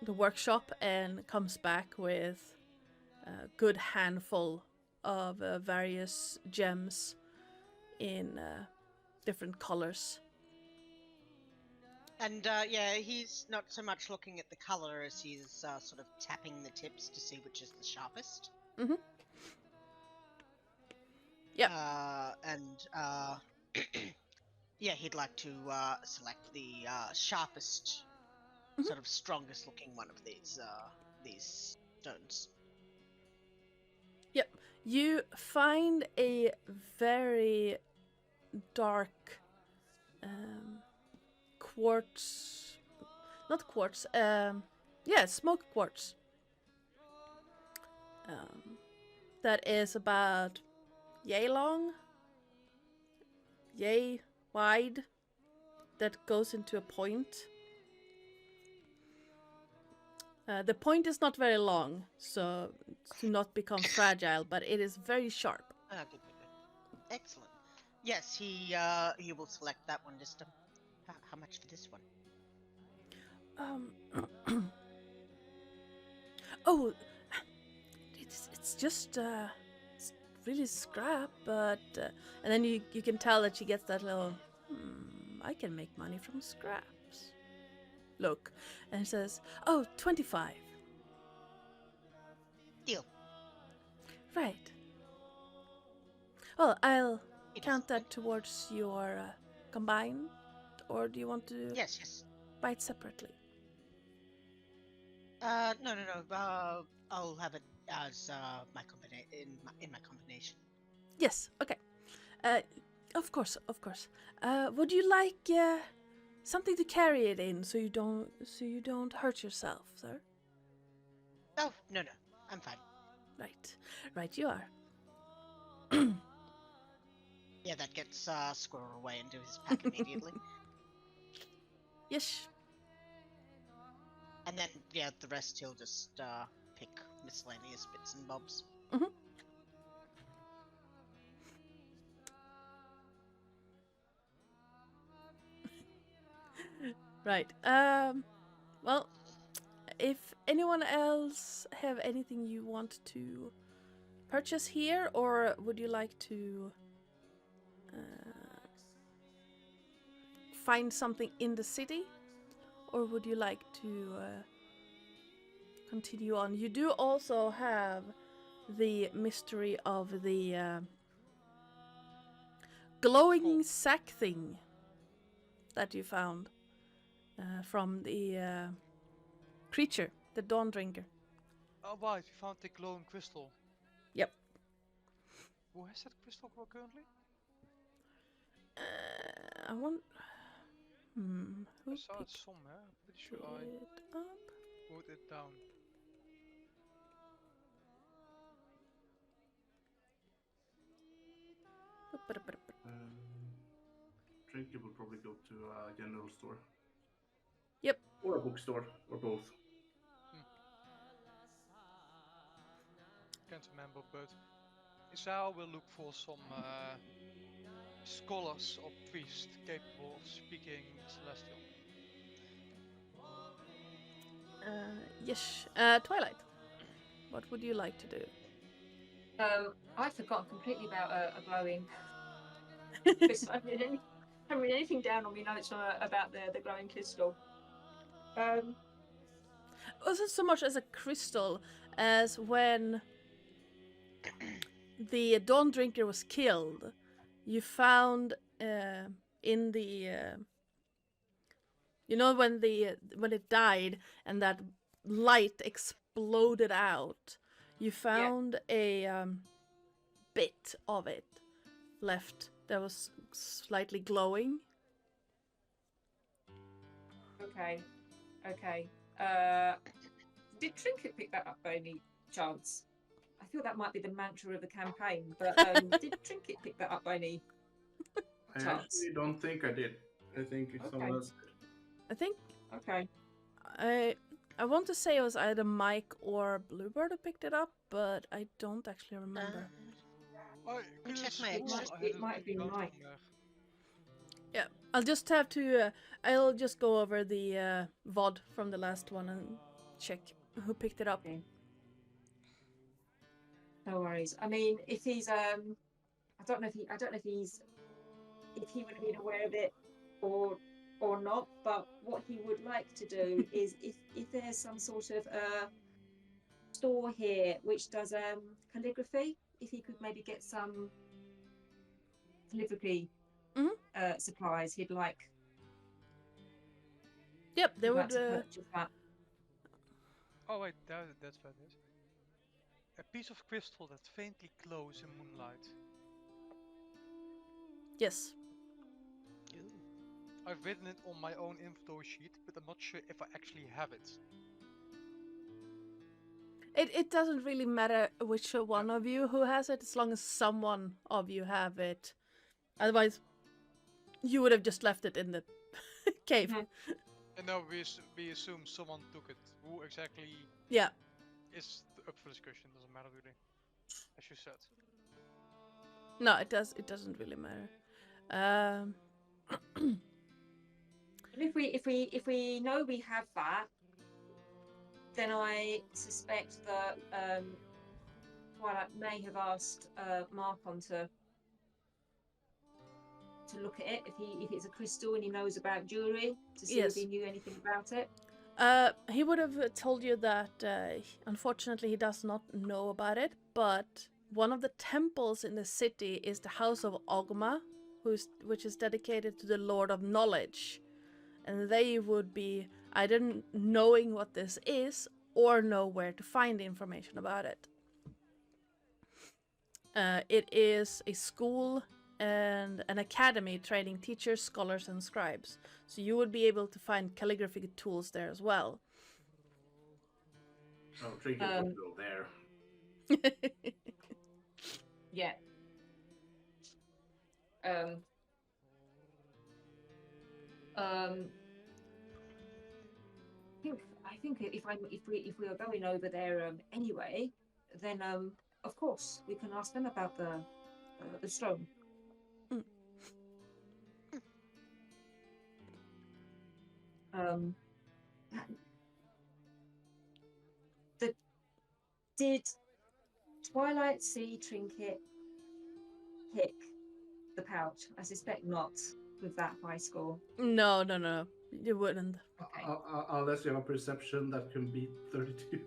the workshop and comes back with a good handful of various gems in different colors. And yeah, he's not so much looking at the color as he's sort of tapping the tips to see which is the sharpest. Mhm. Yep. And yeah, he'd like to select the sharpest, sort of strongest looking one of these stones. Yep. You find a very dark quartz, not quartz, smoke quartz. That is about yay long, yay wide, that goes into a point. The point is not very long, so to not become fragile, but it is very sharp. Good. Excellent. Yes, he will select that one. Just how much for this one? Oh, it's just it's really scrap, but and then you can tell that she gets that little I can make money from scraps look, and says, "Oh, 25. Deal. Right. Well, I'll It count is that towards your combined, or do you want to Yes. buy it separately? No. I'll have it as my in my combination. Yes. Okay. Of course. Would you like something to carry it in so you don't hurt yourself, sir? Oh no, I'm fine. Right. You are. Yeah, that gets squirreled away into his pack immediately. Yes. And then, yeah, the rest he'll just pick miscellaneous bits and bobs. Mhm. Right. Well, if anyone else have anything you want to purchase here, or would you like to find something in the city, or would you like to continue on? You do also have the mystery of the glowing sack thing that you found from the creature, the Dawn Drinker. Oh, right, we found the glowing crystal. Yep. Who has that crystal currently? I want. I Who saw it picked somewhere. I'm pretty sure I it up? wrote it down. Trinket will probably go to a general store. Yep. Or a bookstore, or both. Can't remember, but Suzail will look for some scholars or priests capable of speaking Celestial. Yes. Twilight. What would you like to do? I've forgotten completely about a glowing crystal. I haven't written anything down on my notes about the glowing crystal. It wasn't so much as a crystal as when the Dawn Drinker was killed. You found in the when it died and that light exploded out You found a bit of it left that was slightly glowing. Okay. Did Trinket pick that up by any chance? I feel that might be the mantra of the campaign, but did Trinket pick that up by any I chance? actually don't think I did. I think it's someone else did. I think Okay. I want to say it was either Mike or Bluebird who picked it up, but I don't actually remember. I could check have my sworn X. I had It it might have been written down Mike. somewhere. Yeah, I'll just have to. I'll just go over the VOD from the last one and check who picked it up. Okay. No worries. I mean, if he's I don't know if he would have been aware of it or not, but what he would like to do is if there's some sort of store here which does calligraphy, if he could maybe get some calligraphy supplies, he'd like Yep, they to would. purchase that. Oh wait, that's what it is. A piece of crystal that faintly glows in moonlight. Yes. I've written it on my own info sheet, but I'm not sure if I actually have it. It doesn't really matter which one of you who has it, as long as someone of you have it. Otherwise, you would have just left it in the cave. Mhm. And now we assume someone took it. Who exactly Yeah. is up for discussion? Doesn't matter really. As you said. No, it does. It doesn't really matter. And if we know we have that, then I suspect that Twilight may have asked Markon to look at it if it's a crystal and he knows about jewelry, to see if he Yes. knew anything about it. He would have told you that unfortunately he does not know about it, but one of the temples in the city is the House of Ogma, which is dedicated to the Lord of Knowledge. And they would be either knowing what this is or know where to find information about it. It is a school and an academy training teachers, scholars, and scribes. So you would be able to find calligraphy tools there as well. Oh, Trinket would go there. Yeah. I think if we are going over there anyway, then of course we can ask them about the stone. Did Twilight see Trinket pick the pouch? I suspect not, with that high score. No, you wouldn't. Okay. Unless you have a perception that can beat 32.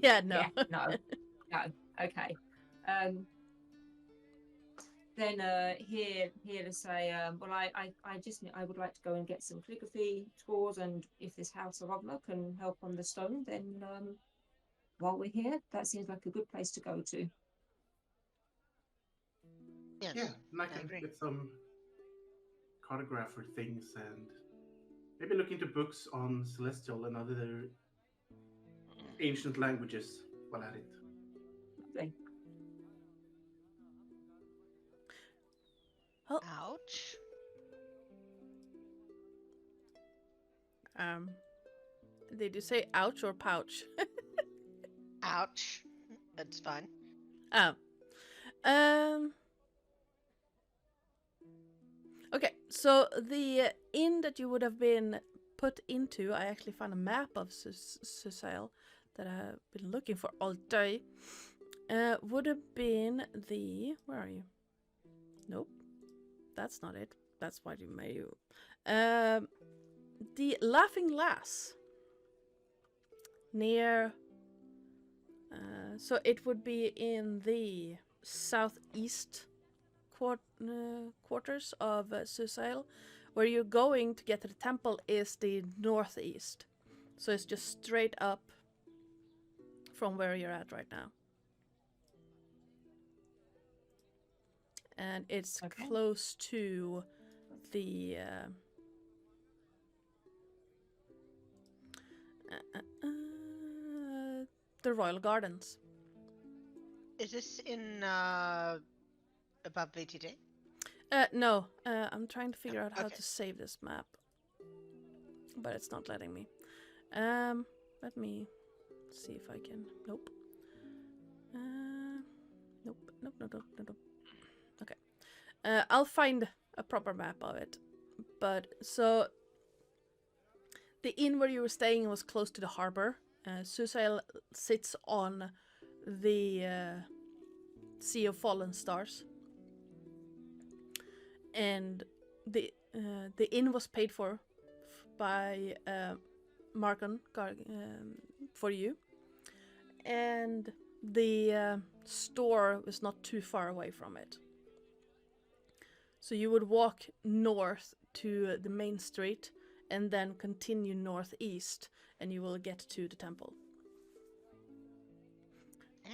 Yeah, no. Yeah, no. Okay. Then here to say, well, I would like to go and get some calligraphy scores, and if this House of Ogma can help on the stone, then while we're here, that seems like a good place to go to. Yeah, and I can agree. get some cartographer things and maybe look into books on Celestial and other ancient languages while at it. Lovely. Ouch. Did you say ouch or pouch? Ouch. That's fine. Oh. Okay, so the inn that you would have been put into, I actually found a map of Suzail that I've been looking for all day. Would have been the... Where are you? Nope. That's not it. That's why you may... the Laughing Lass. Near... so it would be in the southeast quarters of Suzail. Where you're going to get to the temple is the northeast. So it's just straight up from where you're at right now. and it's Okay. close to the the Royal Gardens. Is this in above VTD? No, I'm trying to figure out how okay. to save this map, but it's not letting me. Let me see if I can. Nope. Nope. Nope. Nope. Nope. Nope. Nope. Okay. I'll find a proper map of it. But so the inn where you were staying was close to the harbor. Suzail sits on the Sea of Fallen Stars, and the inn was paid for by Markon for you, and the store was not too far away from it. So you would walk north to the main street and then continue northeast, and you will get to the temple.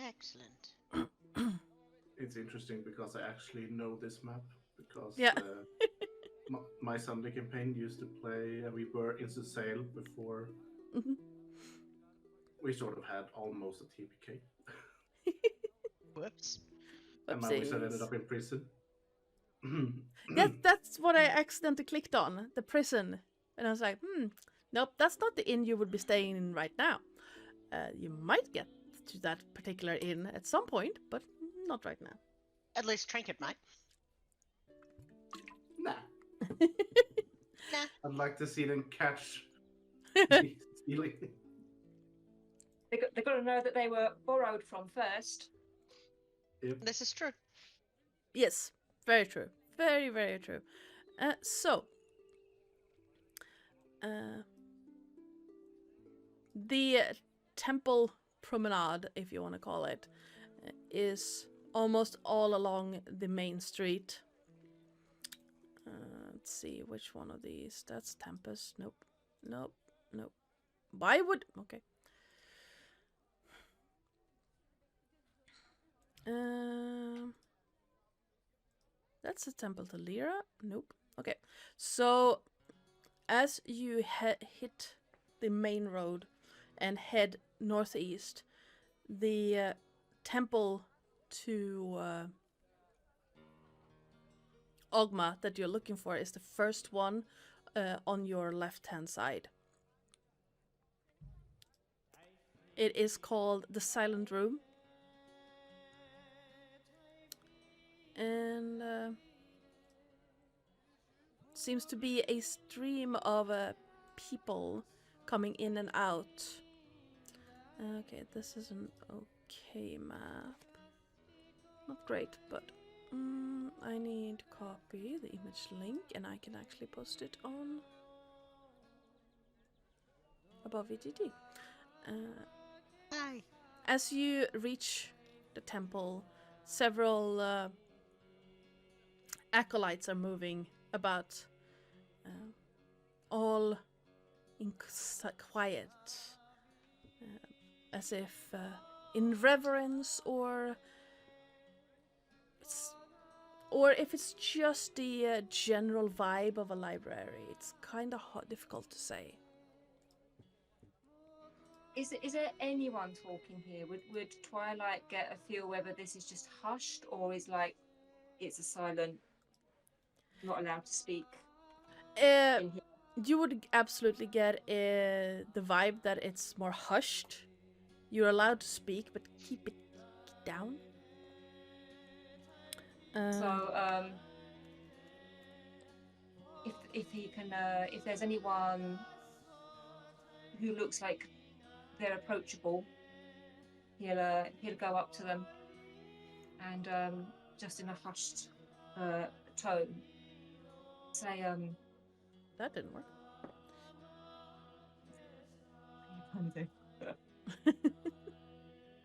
Excellent. It's interesting because I actually know this map because Yeah. my Sunday campaign used to play. We were in Suzail before Mhm. we sort of had almost a TPK, Whoops. and my wizard ended Whoopsies. up in prison. That's what I accidentally clicked on, the prison. And I was like, nope, that's not the inn you would be staying in right now. You might get to that particular inn at some point, but not right now. At least Trinket might. Nah, Nah. I'd like to see them catch me stealing. They got to know that they were borrowed from first. Yep. This is true. Yes, very true. Very, very true. So, the temple promenade, if you want to call it, is almost all along the main street. Let's see, which one of these? That's Tempest. Nope. Nope. Nope. Why would... Okay. That's the temple to Lyra. Nope. Okay. So, as you hit the main road and head northeast, the temple to Ogma that you're looking for is the first one on your left-hand side. It is called the Silent Room. And seems to be a stream of people coming in and out. Okay, this is an okay map. Not great, but I need to copy the image link, and I can actually post it on above VTT. Hi. As you reach the temple, several acolytes are moving about, all in quiet, as if in reverence, or if it's just the general vibe of a library. It's kind of difficult to say. Is there anyone talking here? Would Twilight get a feel whether this is just hushed or is like it's a silent, not allowed to speak? In here? You would absolutely get the vibe that it's more hushed. You're allowed to speak, but keep it down. So, if he can, if there's anyone who looks like they're approachable, he'll go up to them and just in a hushed tone say, That didn't work.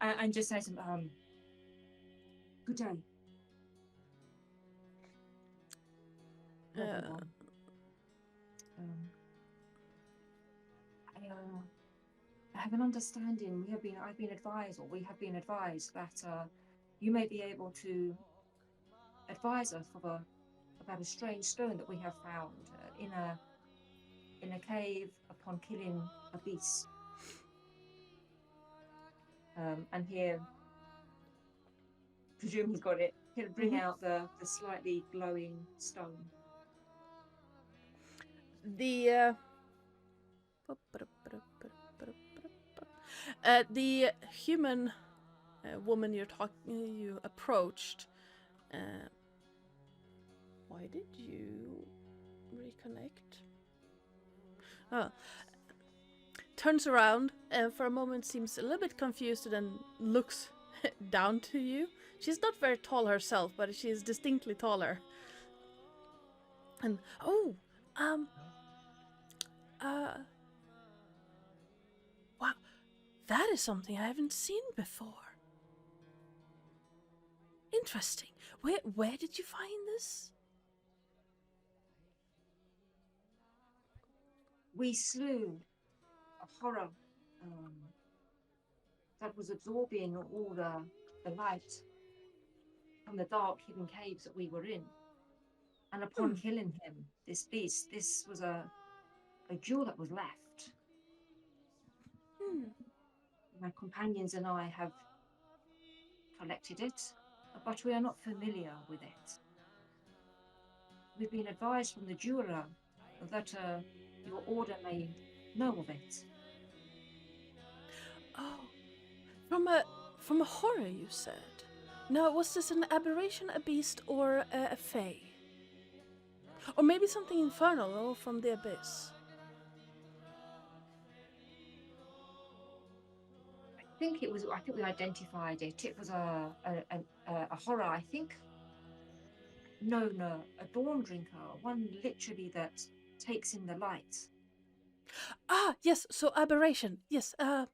and just say some good day. Everyone. I have an understanding. I've been advised, or we have been advised that you may be able to advise us about a strange stone that we have found in a cave upon killing a beast. And here, presume he's got it. He'll bring out the slightly glowing stone. The human woman you approached. Why did you reconnect? Oh, turns around and for a moment seems a little bit confused and then looks down to you. She's not very tall herself, but she is distinctly taller. And wow, that is something I haven't seen before. Interesting. Where did you find this? We slew a horror that was absorbing all the light from the dark hidden caves that we were in. And upon killing him, this beast, this was a jewel that was left. My companions and I have collected it, but we are not familiar with it. We've been advised from the jeweler that your order may know of it. Oh, from a horror, you said. Now, was this an aberration, a beast, or a fae? Or maybe something infernal, or from the abyss? I think we identified it. It was a horror. I think. No, a dawn drinker, one literally that takes in the light. Ah, yes. So aberration. Yes. A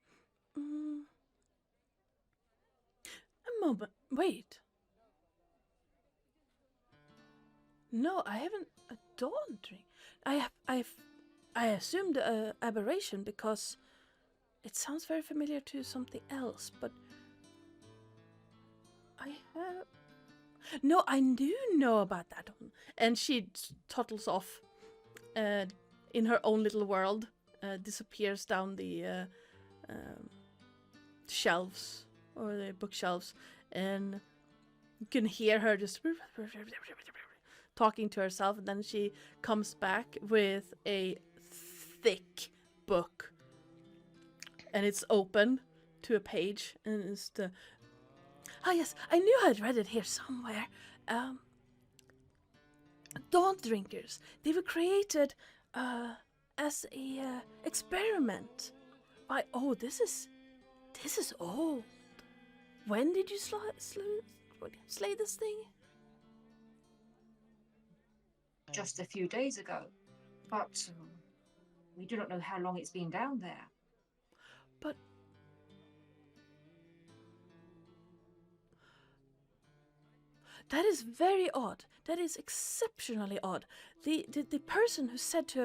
moment. Wait. No, I haven't. A dawn drink. I assumed aberration because it sounds very familiar to something else, but I have. No, I do know about that one. And she toddles off in her own little world, disappears down the shelves or the bookshelves, and you can hear her just talking to herself, and then she comes back with a thick book, and it's open to a page, and it's the yes, I knew I'd read it here somewhere. Dawn drinkers. They were created as a experiment. By this is old. When did you slay this thing? Just a few days ago, but we do not know how long it's been down there. But that is very odd. That is exceptionally odd. The person who said to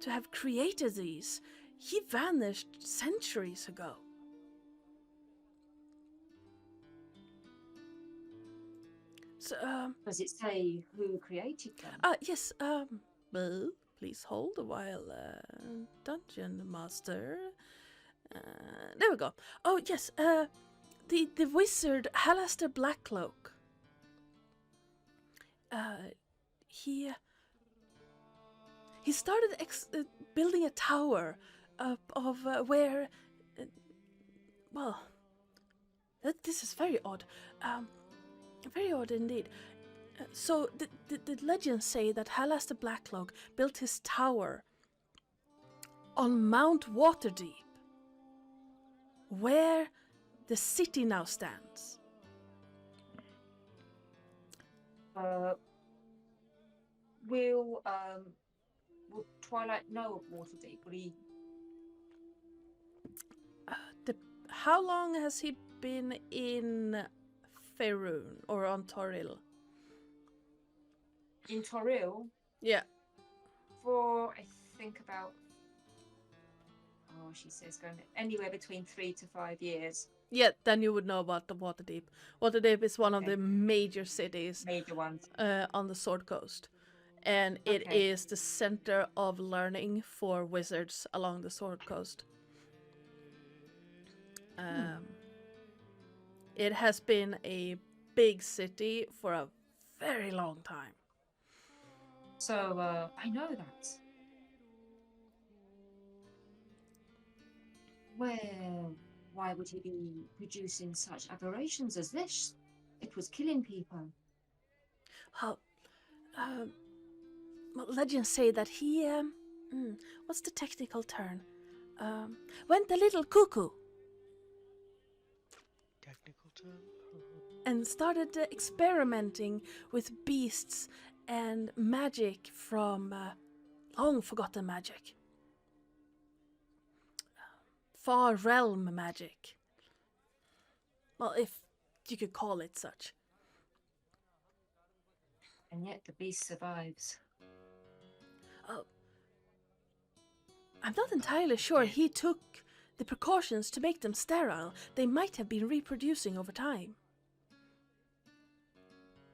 have created these, he vanished centuries ago. So Does it say who created them? Yes, well, please hold while Dungeon Master. There we go. Oh yes, the wizard Halaster Blackcloak. He started building a tower of where. Well, this is very odd. Very odd indeed. So the legends say that Halaster Blackcloak built his tower on Mount Waterdeep, where the city now stands. Will Twilight know of Waterdeep? Will he? How long has he been in Faerun or on Toril? In Toril? Yeah. For I think about. Oh, she says going anywhere between 3 to 5 years. Yeah, then you would know about the Waterdeep. Waterdeep is one of Okay. the major cities Major ones. on the Sword Coast. And it Okay. is the center of learning for wizards along the Sword Coast. It has been a big city for a very long time. So I know that. Well, why would he be producing such aberrations as this? It was killing people. How, well, legends say that he, what's the technical term? Went a little cuckoo Technical term. and started experimenting with beasts and magic from long forgotten magic. Far realm magic. Well, if you could call it such. And yet the beast survives. I'm not entirely sure he took the precautions to make them sterile. They might have been reproducing over time.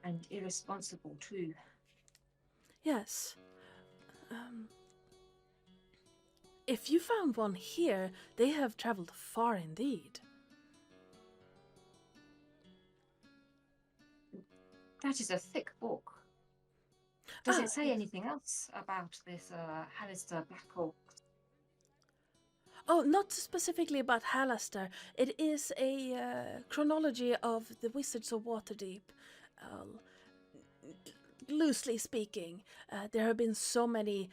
And irresponsible too. Yes. If you found one here, they have traveled far indeed. That is a thick book. Does Ah, it say yes. anything else about this Hallister Blackhawk? Oh, not specifically about Halaster. It is a chronology of the Wizards of Waterdeep. Loosely speaking, there have been so many,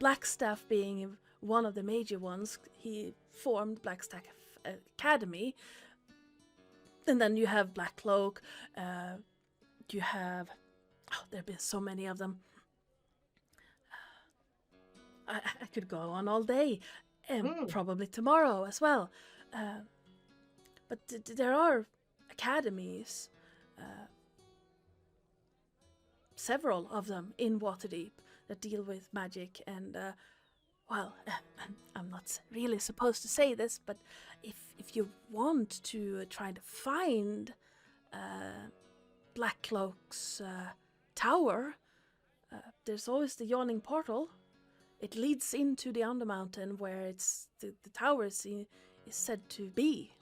Blackstaff being one of the major ones. He formed Blackstaff Academy. And then you have Blackcloak, you have... Oh, there have been so many of them. I could go on all day, and probably tomorrow as well. But there are academies, several of them in Waterdeep that deal with magic and, well, I'm not really supposed to say this, but if you want to try to find Blackcloak's tower, there's always the Yawning Portal. It leads into the Undermountain where it's the tower is said to be.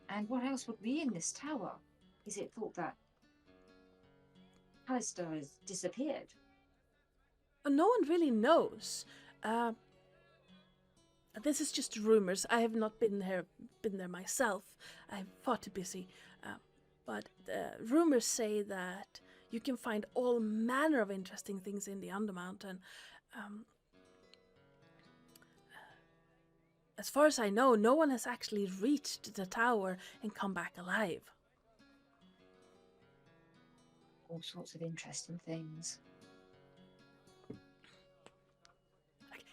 And what else would be in this tower? Is it thought that Hallister has disappeared? No one really knows. This is just rumors. I have not been there myself. I'm far too busy. But rumors say that you can find all manner of interesting things in the Undermountain. As far as I know, no one has actually reached the tower and come back alive. All sorts of interesting things.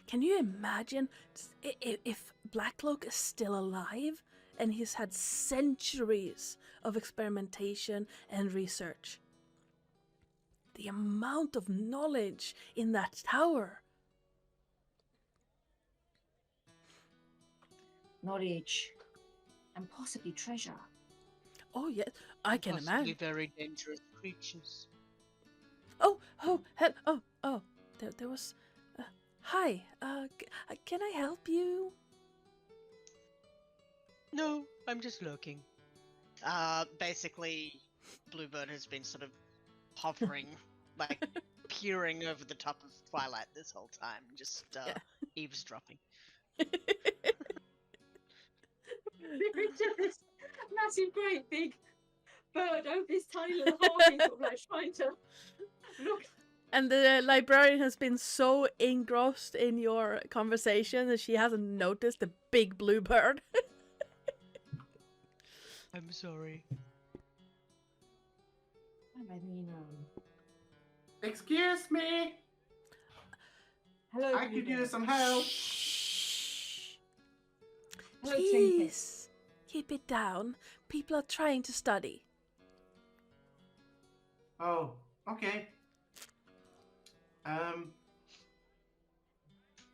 Can you imagine if Blackcloak is still alive and he's had centuries of experimentation and research? The amount of knowledge in that tower. Knowledge and possibly treasure. Oh yes, I can Possibly imagine. very dangerous creatures. There was. Hi, can I help you? No, I'm just lurking. Basically, Bluebird has been sort of hovering, like peering over the top of Twilight this whole time, just eavesdropping. This massive, great big bird over this tiny little hole, he's sort of like trying to look. And the librarian has been so engrossed in your conversation that she hasn't noticed the big blue bird. I'm sorry. I mean, Excuse me. hello. I could use some help. Shh. Hello, Trinket. Please, keep it down. People are trying to study. Oh, okay.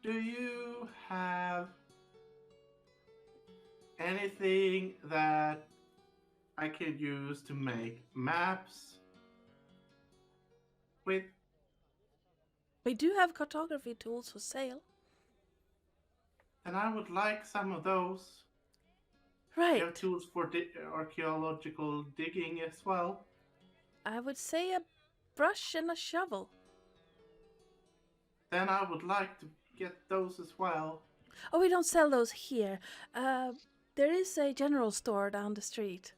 Do you have anything that I can use to make maps with? We do have cartography tools for sale. And I would like some of those. You Right. have tools for archaeological digging as well. I would say a brush and a shovel. Then I would like to get those as well. Oh, we don't sell those here. There is a general store down the street.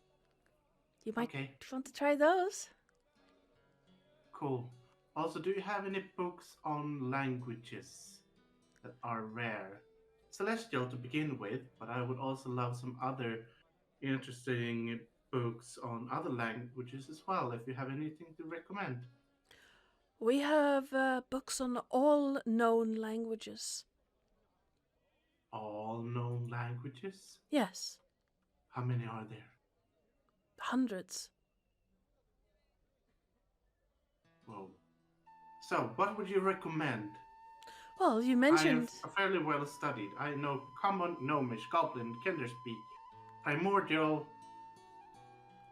You might Okay, want to try those. cool. Also, do you have any books on languages that are rare? Celestial to begin with, but I would also love some other interesting books on other languages as well, if you have anything to recommend. We have books on all known languages. All known languages? Yes, How many are there? hundreds. Whoa. So, what would you recommend? Well, you I mentioned. am fairly well studied. I know Common, Gnomish, Goblin, Kinderspeak, Primordial,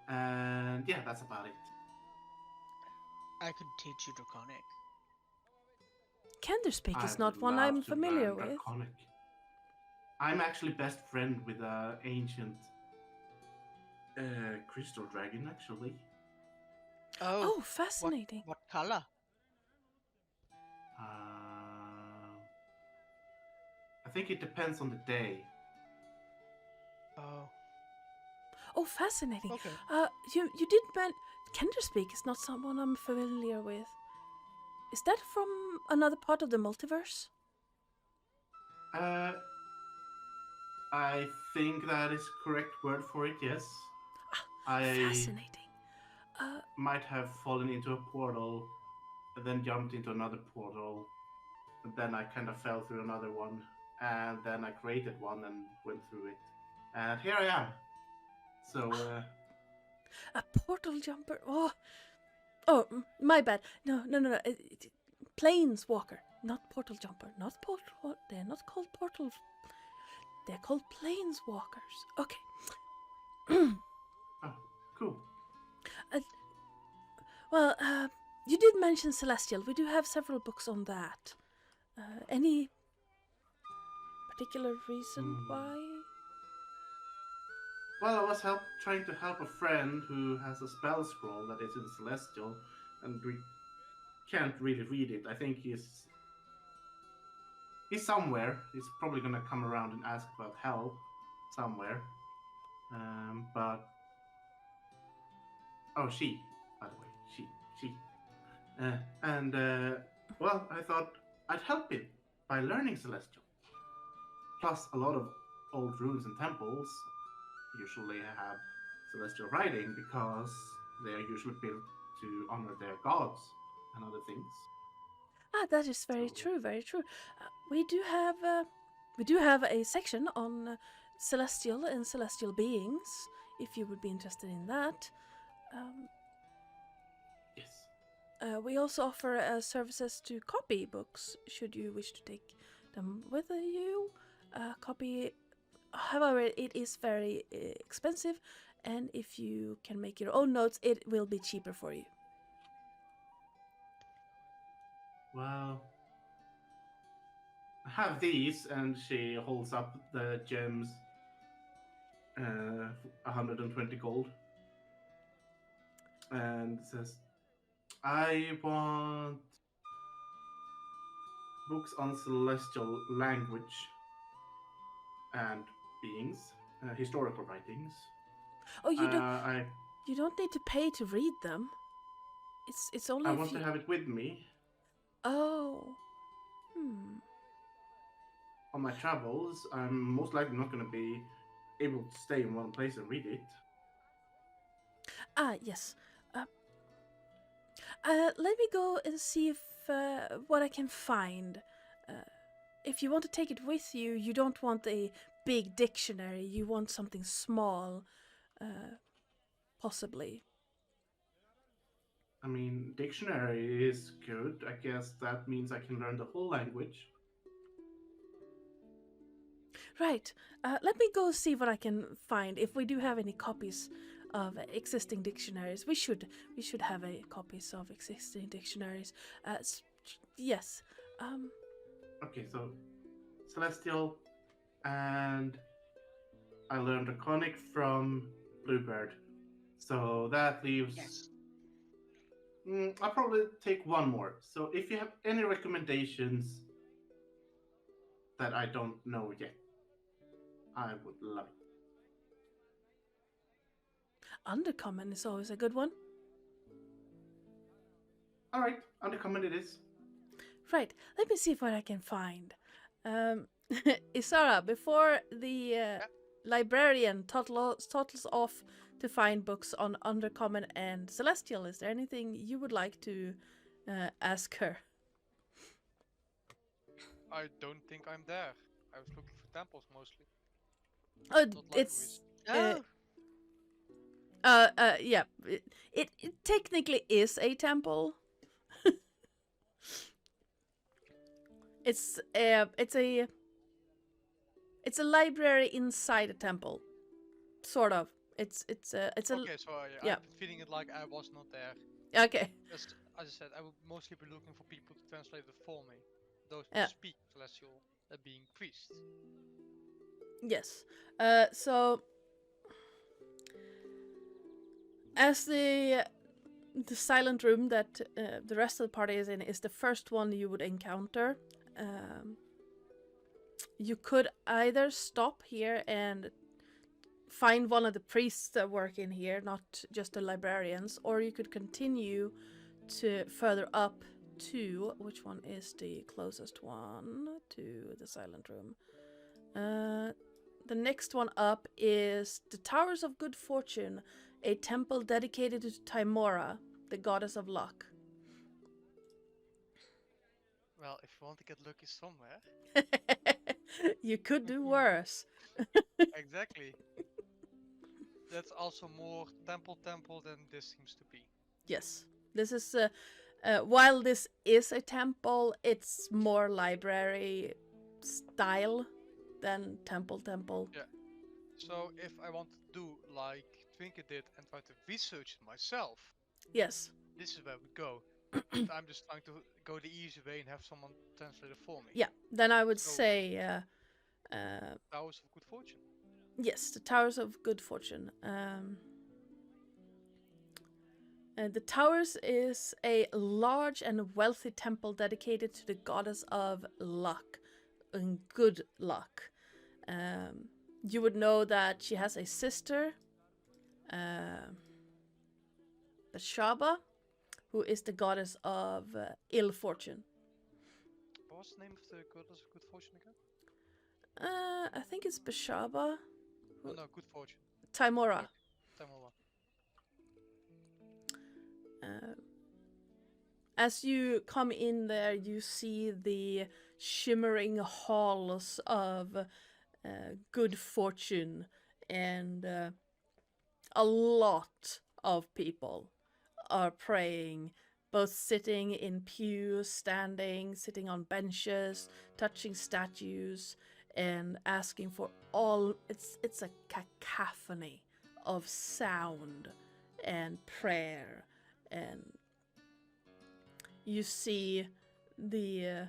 and yeah, that's about it. I could teach you Draconic. Canderspeak is I'd not one love I'm to familiar learn with. Draconic. I'm actually best friend with an ancient crystal dragon, actually. Oh, fascinating. What color? I think it depends on the day. Oh. Oh, fascinating. Okay. You did Canderspeak is not someone I'm familiar with. Is that from another part of the multiverse? I think that is correct word for it, yes. I Fascinating. might have fallen into a portal and then jumped into another portal. And then I kind of fell through another one. And then I created one and went through it. And here I am. So, A portal jumper. My bad. No. Planeswalker, not portal jumper. Not portal. They're not called portal. They're called planeswalkers. Okay. oh, cool. Well, you did mention Celestial. We do have several books on that. Any particular reason why? Well, I was trying to help a friend who has a spell scroll that is in Celestial, and we can't really read it. I think he's somewhere. He's probably gonna come around and ask about help somewhere. But she, by the way, she. Well, I thought I'd help him by learning Celestial. Plus, a lot of old ruins and temples usually have celestial writing because they are usually built to honor their gods and other things. That is very true. Very true. We do have a section on celestial and celestial beings. If you would be interested in that. Yes. We also offer services to copy books, should you wish to take them with you. Copy, however, it is very expensive, and if you can make your own notes, it will be cheaper for you. Well, I have these, and she holds up the gems. 120 gold. And says, I want books on celestial language and beings, historical writings. Oh, you don't need to pay to read them. It's only I if want you... to have it with me. Oh. On my travels, I'm most likely not going to be able to stay in one place and read it. Yes. Let me go and see if what I can find. If you want to take it with you, you don't want a big dictionary. You want something small, possibly. I mean, dictionary is good. I guess that means I can learn the whole language. Right. Let me go see what I can find. If we do have any copies of existing dictionaries, we should have a copies of existing dictionaries. Yes. Okay, so Celestial, and I learned Draconic from Bluebird. So that leaves. Yes. I'll probably take one more. So if you have any recommendations that I don't know yet, I would love it. Undercommon is always a good one. All right, Undercommon it is. Right. Let me see what I can find. Isara, before the librarian toddles off to find books on Undercommon and Celestial, is there anything you would like to ask her? I don't think I'm there. I was looking for temples mostly. Oh, Not it's libraries. yeah. It technically is a temple. It's a library inside a temple, sort of. It's a Okay, so yeah. I've been feeling it like I was not there. Okay. As I said, I would mostly be looking for people to translate it for me. Those who Yeah. speak Celestial, being priests. Yes. So as the silent room that the rest of the party is in is the first one you would encounter, you could either stop here and find one of the priests that work in here, not just the librarians, or you could continue to further up to, which one is the closest one to the silent room? The next one up is the Towers of Good Fortune, a temple dedicated to Timora, the goddess of luck. Well, if you want to get lucky somewhere. You could do worse. Exactly. That's also more temple than this seems to be. Yes. This is, while this is a temple, it's more library style than temple. Yeah. So if I want to do like Twinkle did and try to research it myself, Yes. this is where we go. But I'm just trying to go the easy way and have someone translate it for me. Yeah. Then I would So- say, Towers of Good Fortune. yes, the Towers of Good Fortune. The Towers is a large and wealthy temple dedicated to the goddess of luck and good luck. You would know that she has a sister, Bashaba, who is the goddess of ill fortune. What was the name of the goddess of Good Fortune again? I think it's Bashaba. Oh no, Good Fortune. Timora. Tamala. As you come in there, you see the shimmering halls of good fortune, and a lot of people are praying, both sitting in pews, standing, sitting on benches, touching statues, and asking for all. It's a cacophony of sound and prayer, and you see the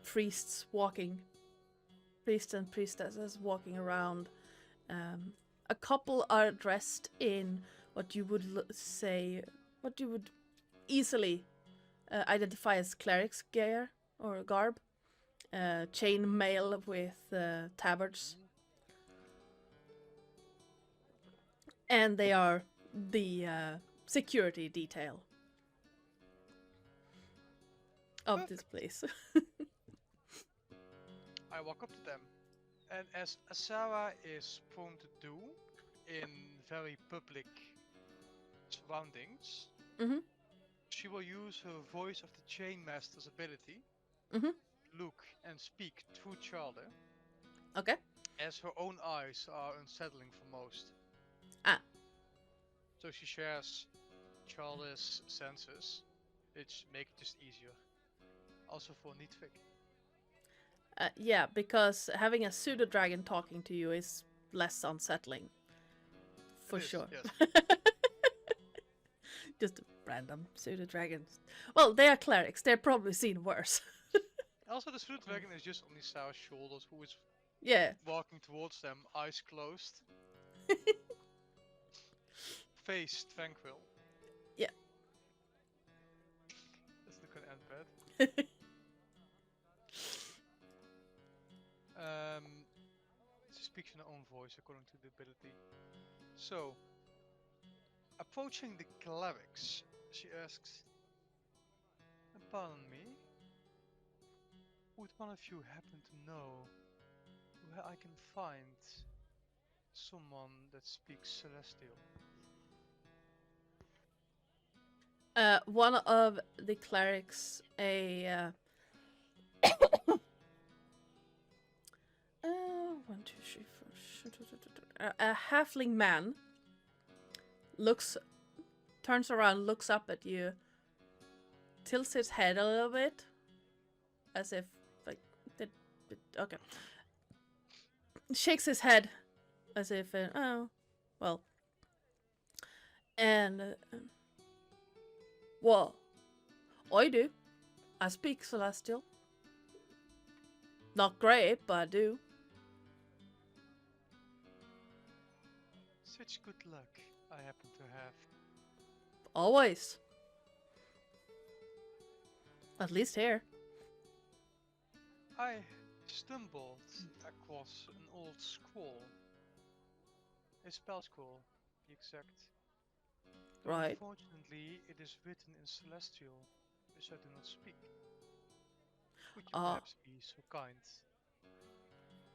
priests and priestesses walking around. A couple are dressed in what you would what you would easily identify as cleric's gear or garb, chain mail with tabards, and they are the security detail of this place. I walk up to them, and as Asara is prone to do in very public surroundings, Mhm. she will use her voice of the Chainmaster's ability, Mhm. look and speak through Charlie, Okay. as her own eyes are unsettling for most. Ah. So she shares Charlie's senses, which make it just easier. Also for Neatfig. Yeah, because having a pseudo dragon talking to you is less unsettling. For It is, sure. yes. Just random pseudo dragons. Well, they are clerics. They're probably seen worse. Also, the Spirit Dragon is just on Issa's shoulders, who is Yeah. walking towards them, eyes closed, face tranquil. Yeah. That's not gonna end bad. She speaks in her own voice according to the ability. So, approaching the clerics, she asks, "Pardon me, would one of you happen to know where I can find someone that speaks Celestial?" One of the clerics, a 1, 2, 3, 4, a halfling man turns around, looks up at you, tilts his head a little bit, as if like okay, shakes his head as if oh well, and well, I do. I speak Celestial. Not great, but I do. Such good luck I happen to have. Always. At least here. I stumbled across an old scroll. A spell scroll, to be exact. Though Right. unfortunately, it is written in Celestial, which I do not speak. Would you Ah. perhaps be so kind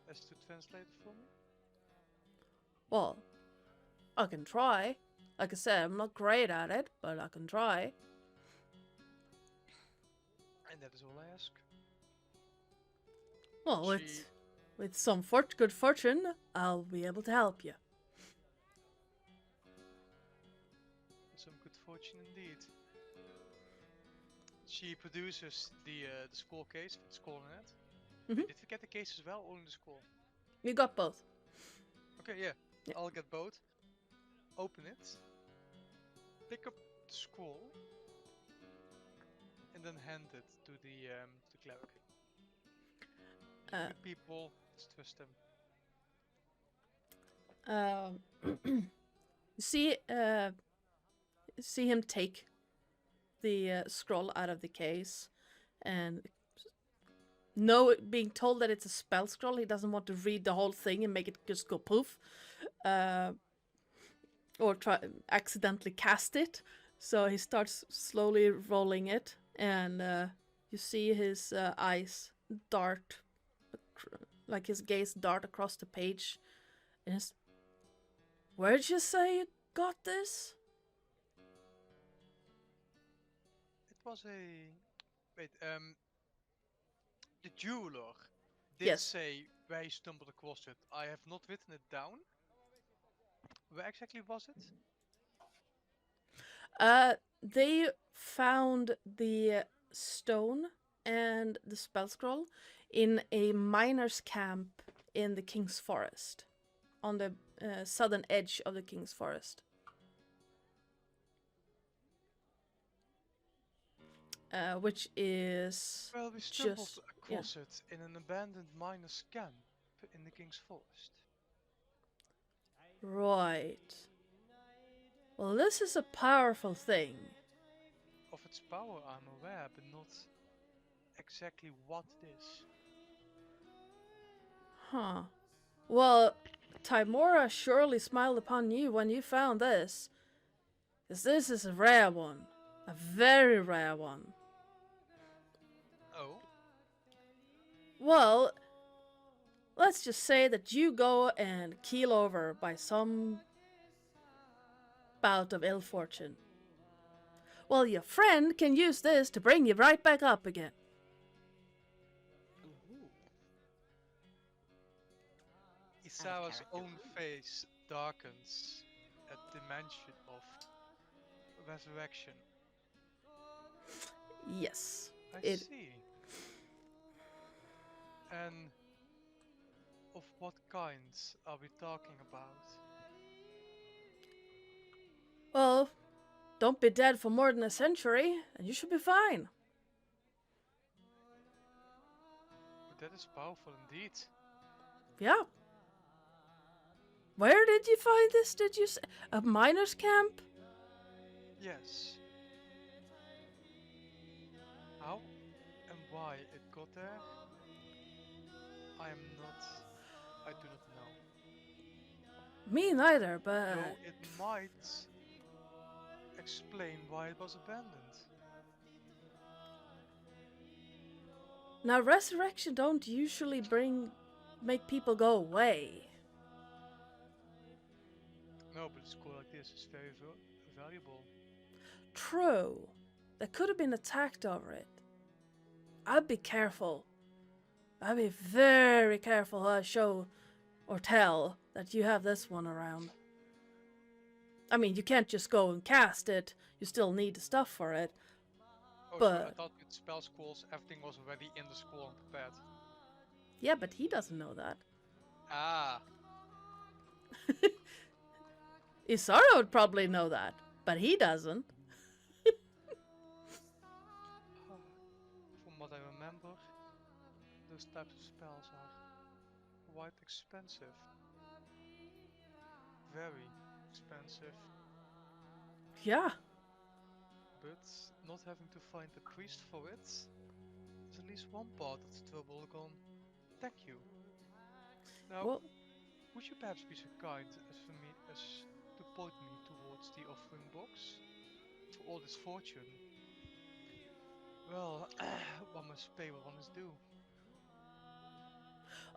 as to translate it for me? Well, I can try. Like I said, I'm not great at it, but I can try. And that is all I ask. Well, She- with some good fortune, I'll be able to help you. Some good fortune indeed. She produces the scroll case with the scroll in it. Mhm. Did you get the case as well, or only the scroll? You got both. Okay, yeah. Yeah. I'll get both. Open it. Pick up the scroll. And then hand it to the cleric. Good people, let's trust them. See him take the scroll out of the case, and being told that it's a spell scroll, he doesn't want to read the whole thing and make it just go poof, or try accidentally cast it. So he starts slowly rolling it, and you see his eyes dart, like his gaze dart across the page. And where'd you say you got this? It was a... Wait, the jeweler did Yes. say where he stumbled across it. I have not written it down. Where exactly was it? They found the stone and the spell scroll in a miner's camp in the King's Forest, on the southern edge of the King's Forest. Which is Well, we stumbled just across it in an abandoned miner's camp in the King's Forest. right. Well, this is a powerful thing. Of its power I'm aware, but not exactly what it is. Huh. Well, Timora surely smiled upon you when you found this. 'Cause this is a rare one. A very rare one. Oh? Well, let's just say that you go and keel over by some bout of ill fortune. Well, your friend can use this to bring you right back up again. Ooh. Isawa's character. own face darkens at the mention of resurrection. Yes. I It- see. And of what kind are we talking about? Well, don't be dead for more than a century, and you should be fine. But that is powerful indeed. Yeah. Where did you find this, did you say? A miner's camp? Yes. How and why it got there? I do not know. Me neither, but... Though it might explain why it was abandoned. Now, resurrection don't usually make people go away. No, but a school like this is very valuable. True. They could have been attacked over it. I'd be careful. I'd be very careful how I show or tell that you have this one around. I mean, you can't just go and cast it. You still need the stuff for it. Oh, But... sure, I thought with spell schools everything was already in the school and prepared. Yeah, but he doesn't know that. Ah, Isara would probably know that, but he doesn't. from what I remember, those types of spells are quite expensive. Very expensive. Yeah. But not having to find a priest for it is at least one part of the trouble gone. Thank you. Now, Well, would you perhaps be so kind as to point me towards the offering box? For all this fortune. Well, one must pay what one is due.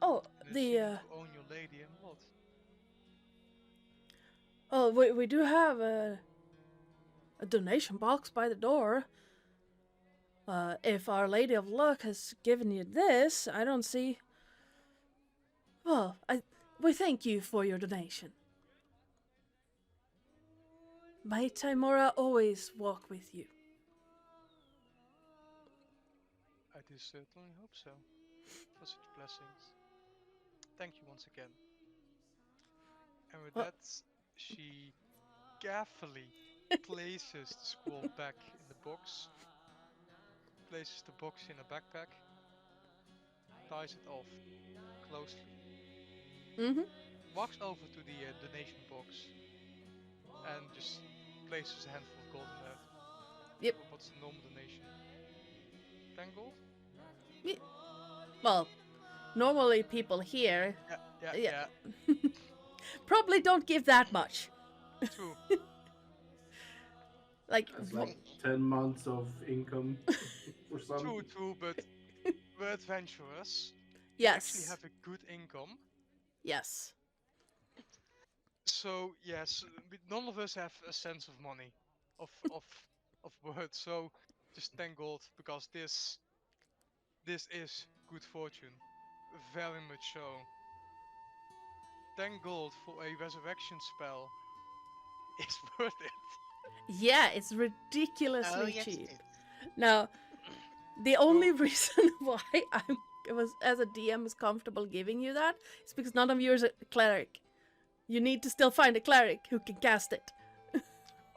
oh, And it the seems to own your lady and what? oh, we do have a donation box by the door. If Our Lady of Luck has given you this, I don't see. Well, we thank you for your donation. May Timora always walk with you. I do certainly hope so. For such blessings. Thank you once again. And with Well- that, she carefully places the scroll back in the box, places the box in a backpack, ties it off closely, Mm-hmm. walks over to the donation box, and just places a handful of gold in there. Yep. What's the normal donation? 10 gold? Well, normally people here Yeah. probably don't give that much. True. Like, That's like 10 months of income for some. True, but we're adventurers. yes. Actually have a good income. Yes. So yes, none of us have a sense of money, of words. So just 10 gold because this is good fortune, very much so. 10 gold for a resurrection spell is worth it. Yeah, it's ridiculously Oh, yes, cheap. it is. Now, the only reason why as a DM is comfortable giving you that is because none of you is a cleric. You need to still find a cleric who can cast it.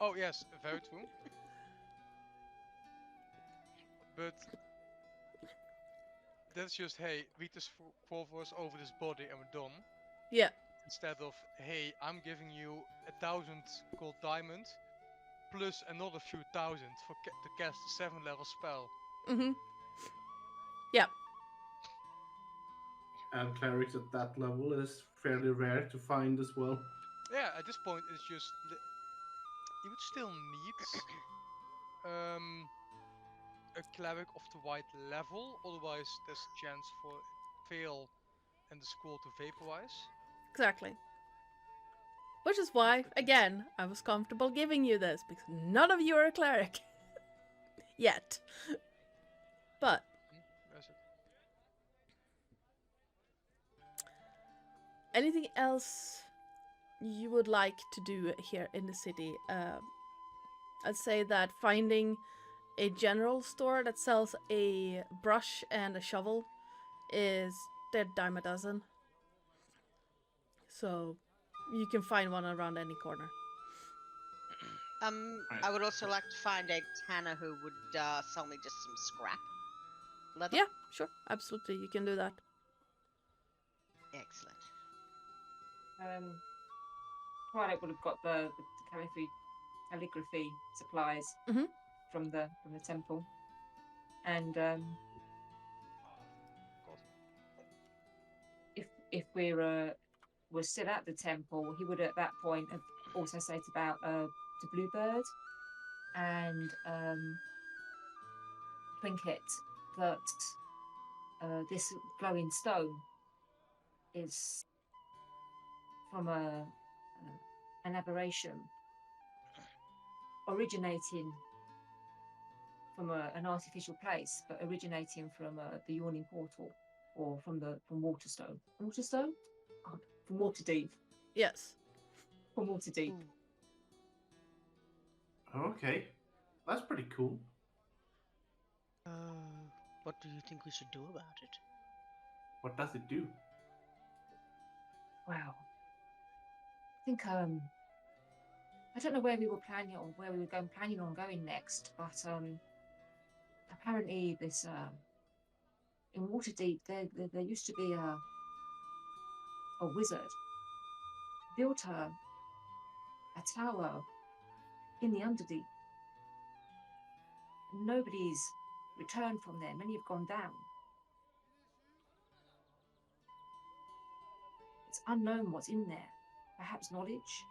Oh yes, very true. But that's just, hey, read this quavers over this body and we're done. Yeah. Instead of, hey, I'm giving you 1,000 gold diamond plus another few thousand to cast a 7-level spell. Mm-hmm. Yeah. And clerics at that level is fairly rare to find as well. Yeah, at this point it's just you would still need a cleric of the right level, otherwise there's a chance for fail and the scroll to vaporize. Exactly. Which is why, again, I was comfortable giving you this, because none of you are a cleric. Yet. But, Where is it? anything else you would like to do here in the city? I'd say that finding a general store that sells a brush and a shovel is they're dime a dozen. So you can find one around any corner. I would also like to find a tanner who would sell me just some scrap leather. Yeah, sure, absolutely, you can do that. Excellent. Twilight would have got the calligraphy supplies Mhm. from the temple, and if we're still at the temple, he would at that point have also said about the bluebird and trinket that this glowing stone is from an aberration originating from an artificial place, but originating from the Yawning Portal, or from Waterstone. Waterstone? God, from Waterdeep. Yes. From Waterdeep. Okay, that's pretty cool. What do you think we should do about it? What does it do? Wow. I think I don't know where we were planning or where we were planning on going next, but apparently this in Waterdeep there used to be a wizard built a tower in the Underdeep. Nobody's returned from there. Many have gone down. It's unknown what's in there. Perhaps knowledge,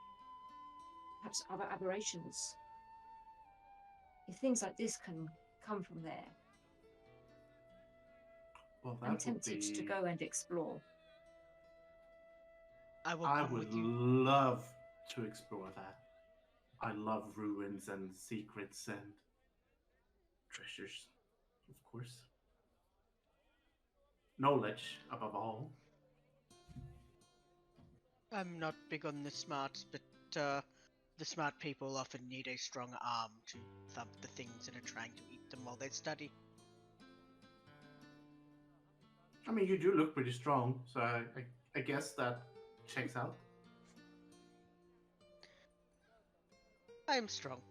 perhaps other aberrations. If things like this can come from there, Well, that I'm would tempted be... to go and explore. I will I come would with you. love to explore that. I love ruins and secrets and treasures, of course. Knowledge, above all. I'm not big on the smarts, but the smart people often need a strong arm to thump the things that are trying to eat them while they study. I mean, you do look pretty strong, so I guess that checks out. I am strong.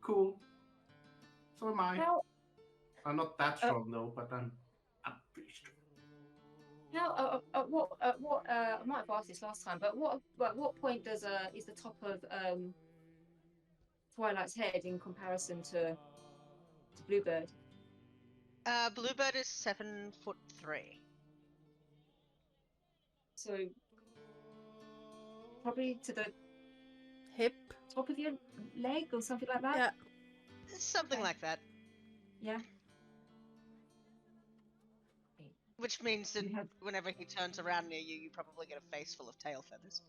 Cool. So am I. How I'm not that strong though, but I'm pretty strong. I might have asked this last time, but what point does is the top of Twilight's head in comparison to Bluebird? Bluebird is 7'3". So probably to the Hip. top of your leg or something like that. Yeah. Something Okay. like that. Yeah. Which means that You have- whenever he turns around near you, you probably get a face full of tail feathers.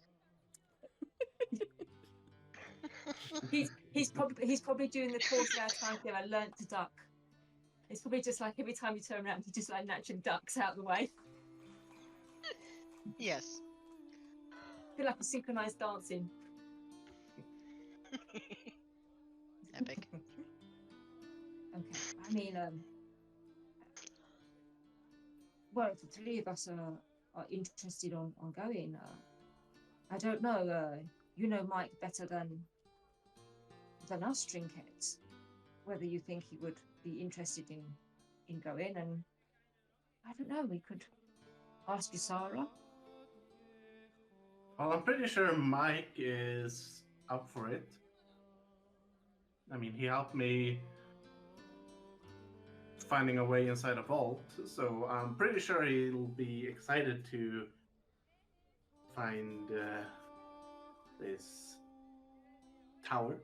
He's probably doing the Corsair time thing. I learnt to duck. It's probably just like every time you turn around, he just like naturally ducks out of the way. Yes. Feel like a synchronized dancing. Epic. Okay. I mean, well, if the three of us are interested on going, I don't know. You know Mike better than us, Trinket. Whether you think he would be interested in going, and I don't know. We could ask Ysara. Well, I'm pretty sure Mike is up for it. I mean, he helped me finding a way inside a vault, so I'm pretty sure he'll be excited to find this tower.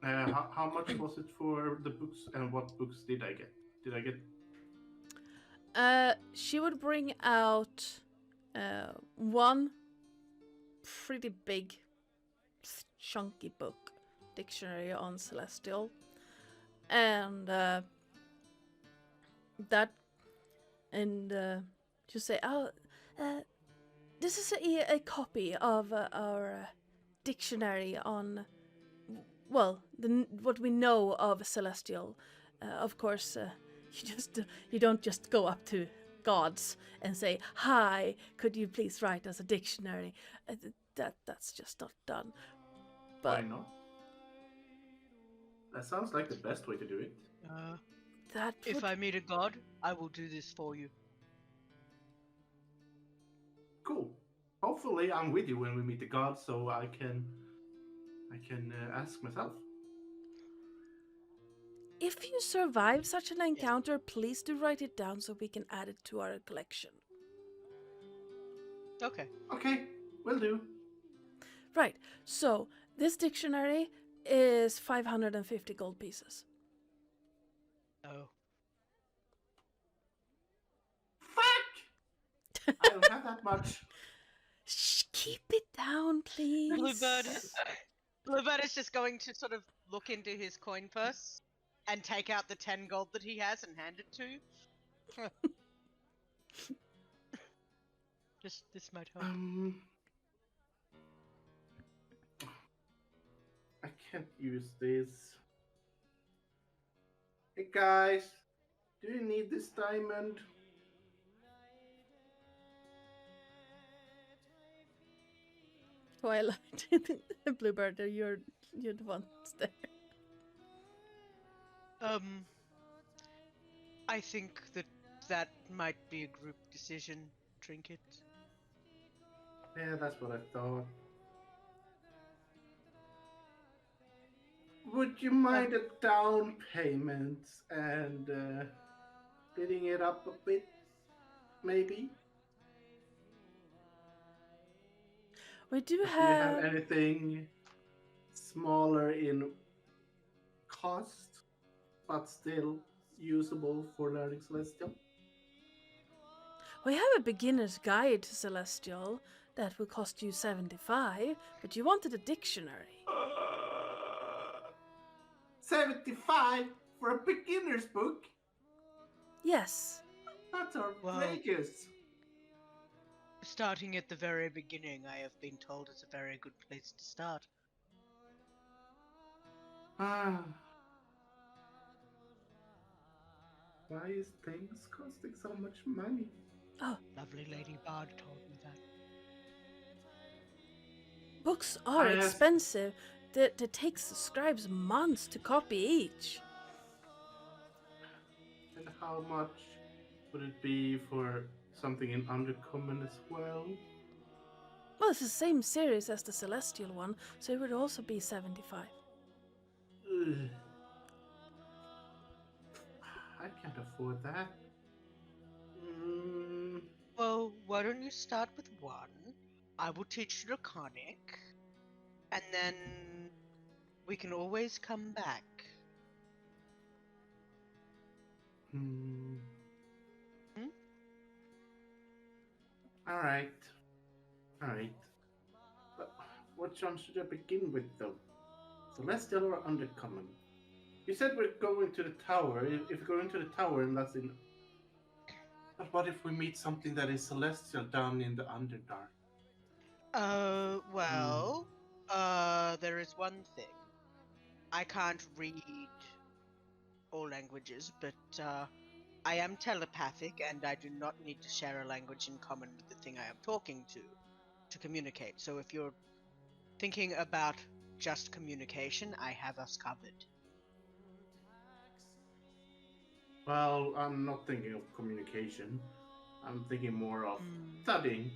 How much was it for the books, and what books did I get? Did I get? She would bring out one pretty big, chunky book, dictionary on Celestial, and that, and you say, "Oh, This is a copy of our dictionary on, well, what we know of celestial. Of course, you don't just go up to gods and say, "Hi, could you please write us a dictionary?" That's just not done. Why But not? That sounds like the best way to do it. that If would I meet a god, I will do this for you. Cool. Hopefully, I'm with you when we meet the gods, so I can ask myself. If you survive such an encounter, please do write it down so we can add it to our collection. Okay. Okay, will do. Right, so this dictionary is 550 gold pieces. Oh. Fuck! I don't have that much. Shh, keep it down, please. Bluebird is just going to sort of look into his coin purse and take out the 10 gold that he has and hand it to you. This might help. I can't use this. Hey guys, do you need this diamond? Twilight, Bluebird, you're the one there. I think that might be a group decision, Trinket. Yeah, that's what I thought. Would you mind a down payment and splitting it up a bit, maybe? We do Do you have anything smaller in cost, but still usable for learning Celestial? We have a beginner's guide to Celestial that will cost you 75, but you wanted a dictionary. 75 for a beginner's book? Yes. That's outrageous. Starting at the very beginning, I have been told, is a very good place to start. Ah. Why is things costing so much money? Oh, Lovely Lady Bard told me that. books are I have- expensive. It takes scribes months to copy each. And how much would it be for something in Undercommon as well? Well, it's the same series as the Celestial one, so it would also be 75. Ugh. I can't afford that. Well, why don't you start with one? I will teach you Draconic, and then we can always come back. Hmm. Hmm? Alright. Alright. But what one should I begin with, though? Celestial or Undercommon? You said we're going to the tower. If we're going to the tower and that's in... But what if we meet something that is Celestial down in the Underdark? There is one thing. I can't read all languages, but I am telepathic and I do not need to share a language in common with the thing I am talking to communicate. So if you're thinking about just communication, I have us covered. Well, I'm not thinking of communication. I'm thinking more of studying.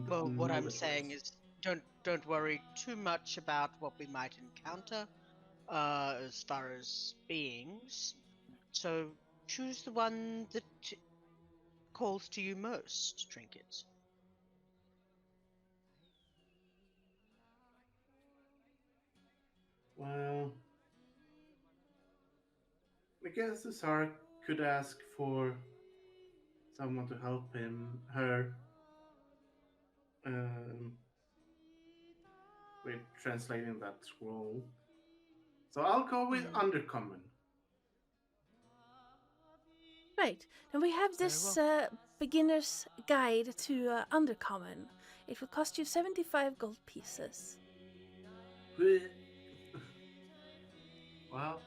Well, what I'm Knowledge-wise. saying is don't worry too much about what we might encounter as far as beings. So choose the one that calls to you most, Trinkets. Well, I guess Cesar could ask for someone to help her, with translating that scroll. So I'll go with Undercommon. Right. Now we have Very this beginner's guide to Undercommon. It will cost you 75 gold pieces. Well,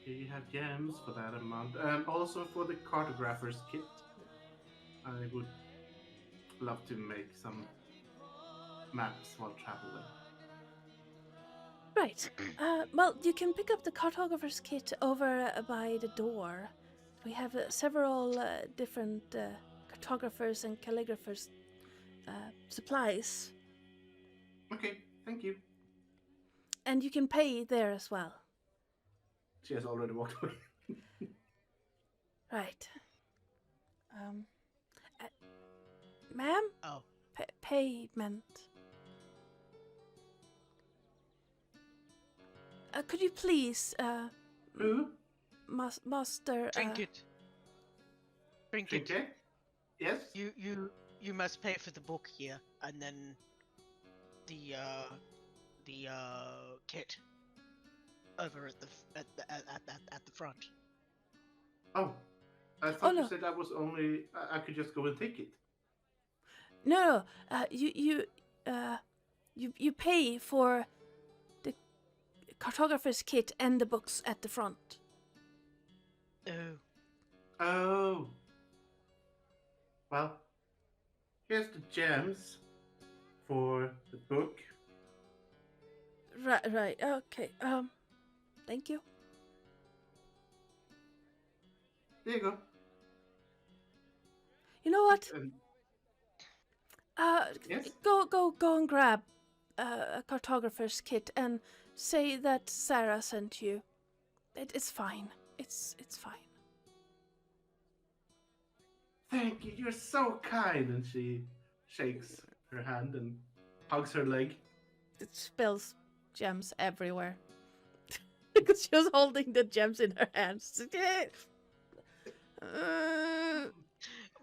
here you have gems for that amount. And also for the cartographer's kit. I would love to make some maps while traveling. Right. Well, you can pick up the cartographer's kit over by the door. We have several different cartographers and calligraphers supplies, Okay, thank you. and you can pay there as well. She has already walked away. Right. Ma'am, Oh, payment. Could you please, Who? master? trinket. Trinket. Trinket? Yes? You must pay for the book here, and then the kit over at the front. Oh, I thought no. you said I was only. I could just go and take it. No. You pay for the cartographer's kit and the books at the front. Oh, Oh. Well, here's the gems for the book. Right. Okay. Thank you. There you go. You know what? And Yes? Go and grab a cartographer's kit and say that Sarah sent you. It's fine. It's fine. Thank you. You're so kind. And she shakes her hand and hugs her leg. It spills gems everywhere because she was holding the gems in her hands.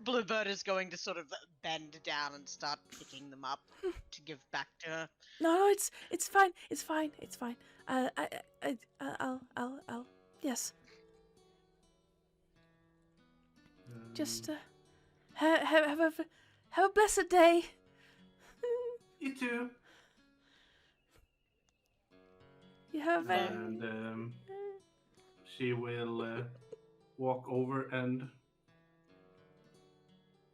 Bluebird is going to sort of bend down and start picking them up to give back to her. No, it's fine. It's fine. I'll yes. Just have a blessed day. You too. You have a very And she will walk over and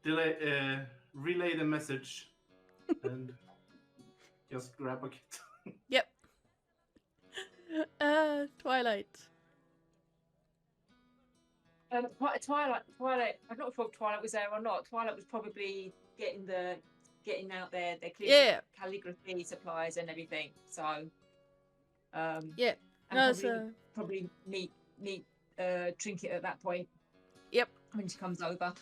relay the message and just grab a kit. Yep. Twilight. Twilight. I'm not sure if Twilight was there or not. Twilight was probably getting out their Yeah. calligraphy supplies and everything. So, Yeah. and No, probably meet Trinket at that point. Yep. When she comes over.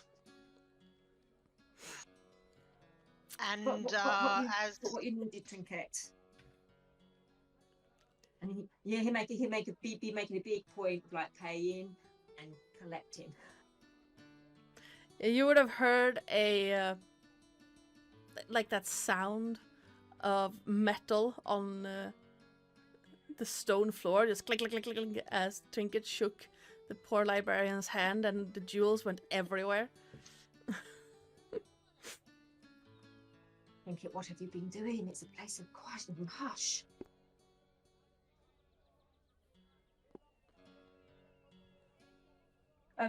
And What you needed, Trinket. And he make be making a big point of like paying and collecting. You would have heard a like that sound of metal on the stone floor, just click click click click click, as Trinket shook the poor librarian's hand, and the jewels went everywhere. Trinket, what have you been doing? It's a place of quiet and hush.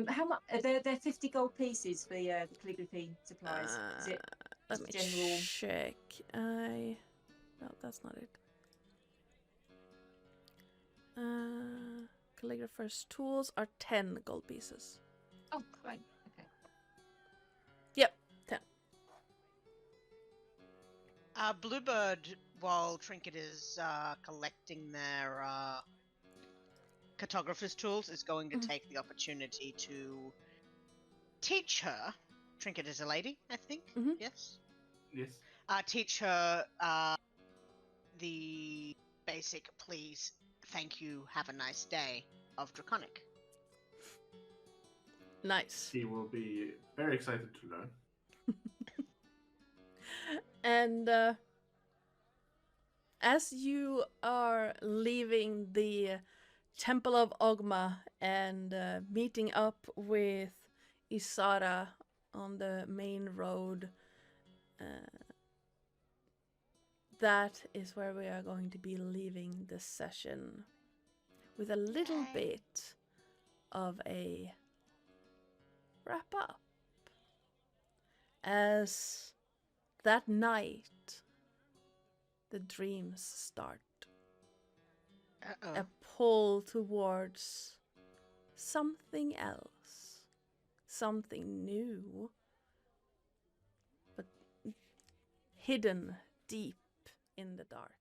How much? They're 50 gold pieces for the calligraphy supplies. Is it Let me general? check. No, that's not it. Calligrapher's tools are 10 gold pieces. Oh, right. Okay. Yep, 10. Bluebird, while Trinket is collecting their cartographer's tools, is going to take the opportunity to teach her. Trinket is a lady, I think. Yes. Yes. Teach her the basic please, thank you, have a nice day of Draconic. Nice. She will be very excited to learn. And as you are leaving the Temple of Ogma and meeting up with Isara on the main road. That is where we are going to be leaving this session, with a little bit of a wrap up. As that night, the dreams start. A pull towards something else, something new, but hidden deep in the dark.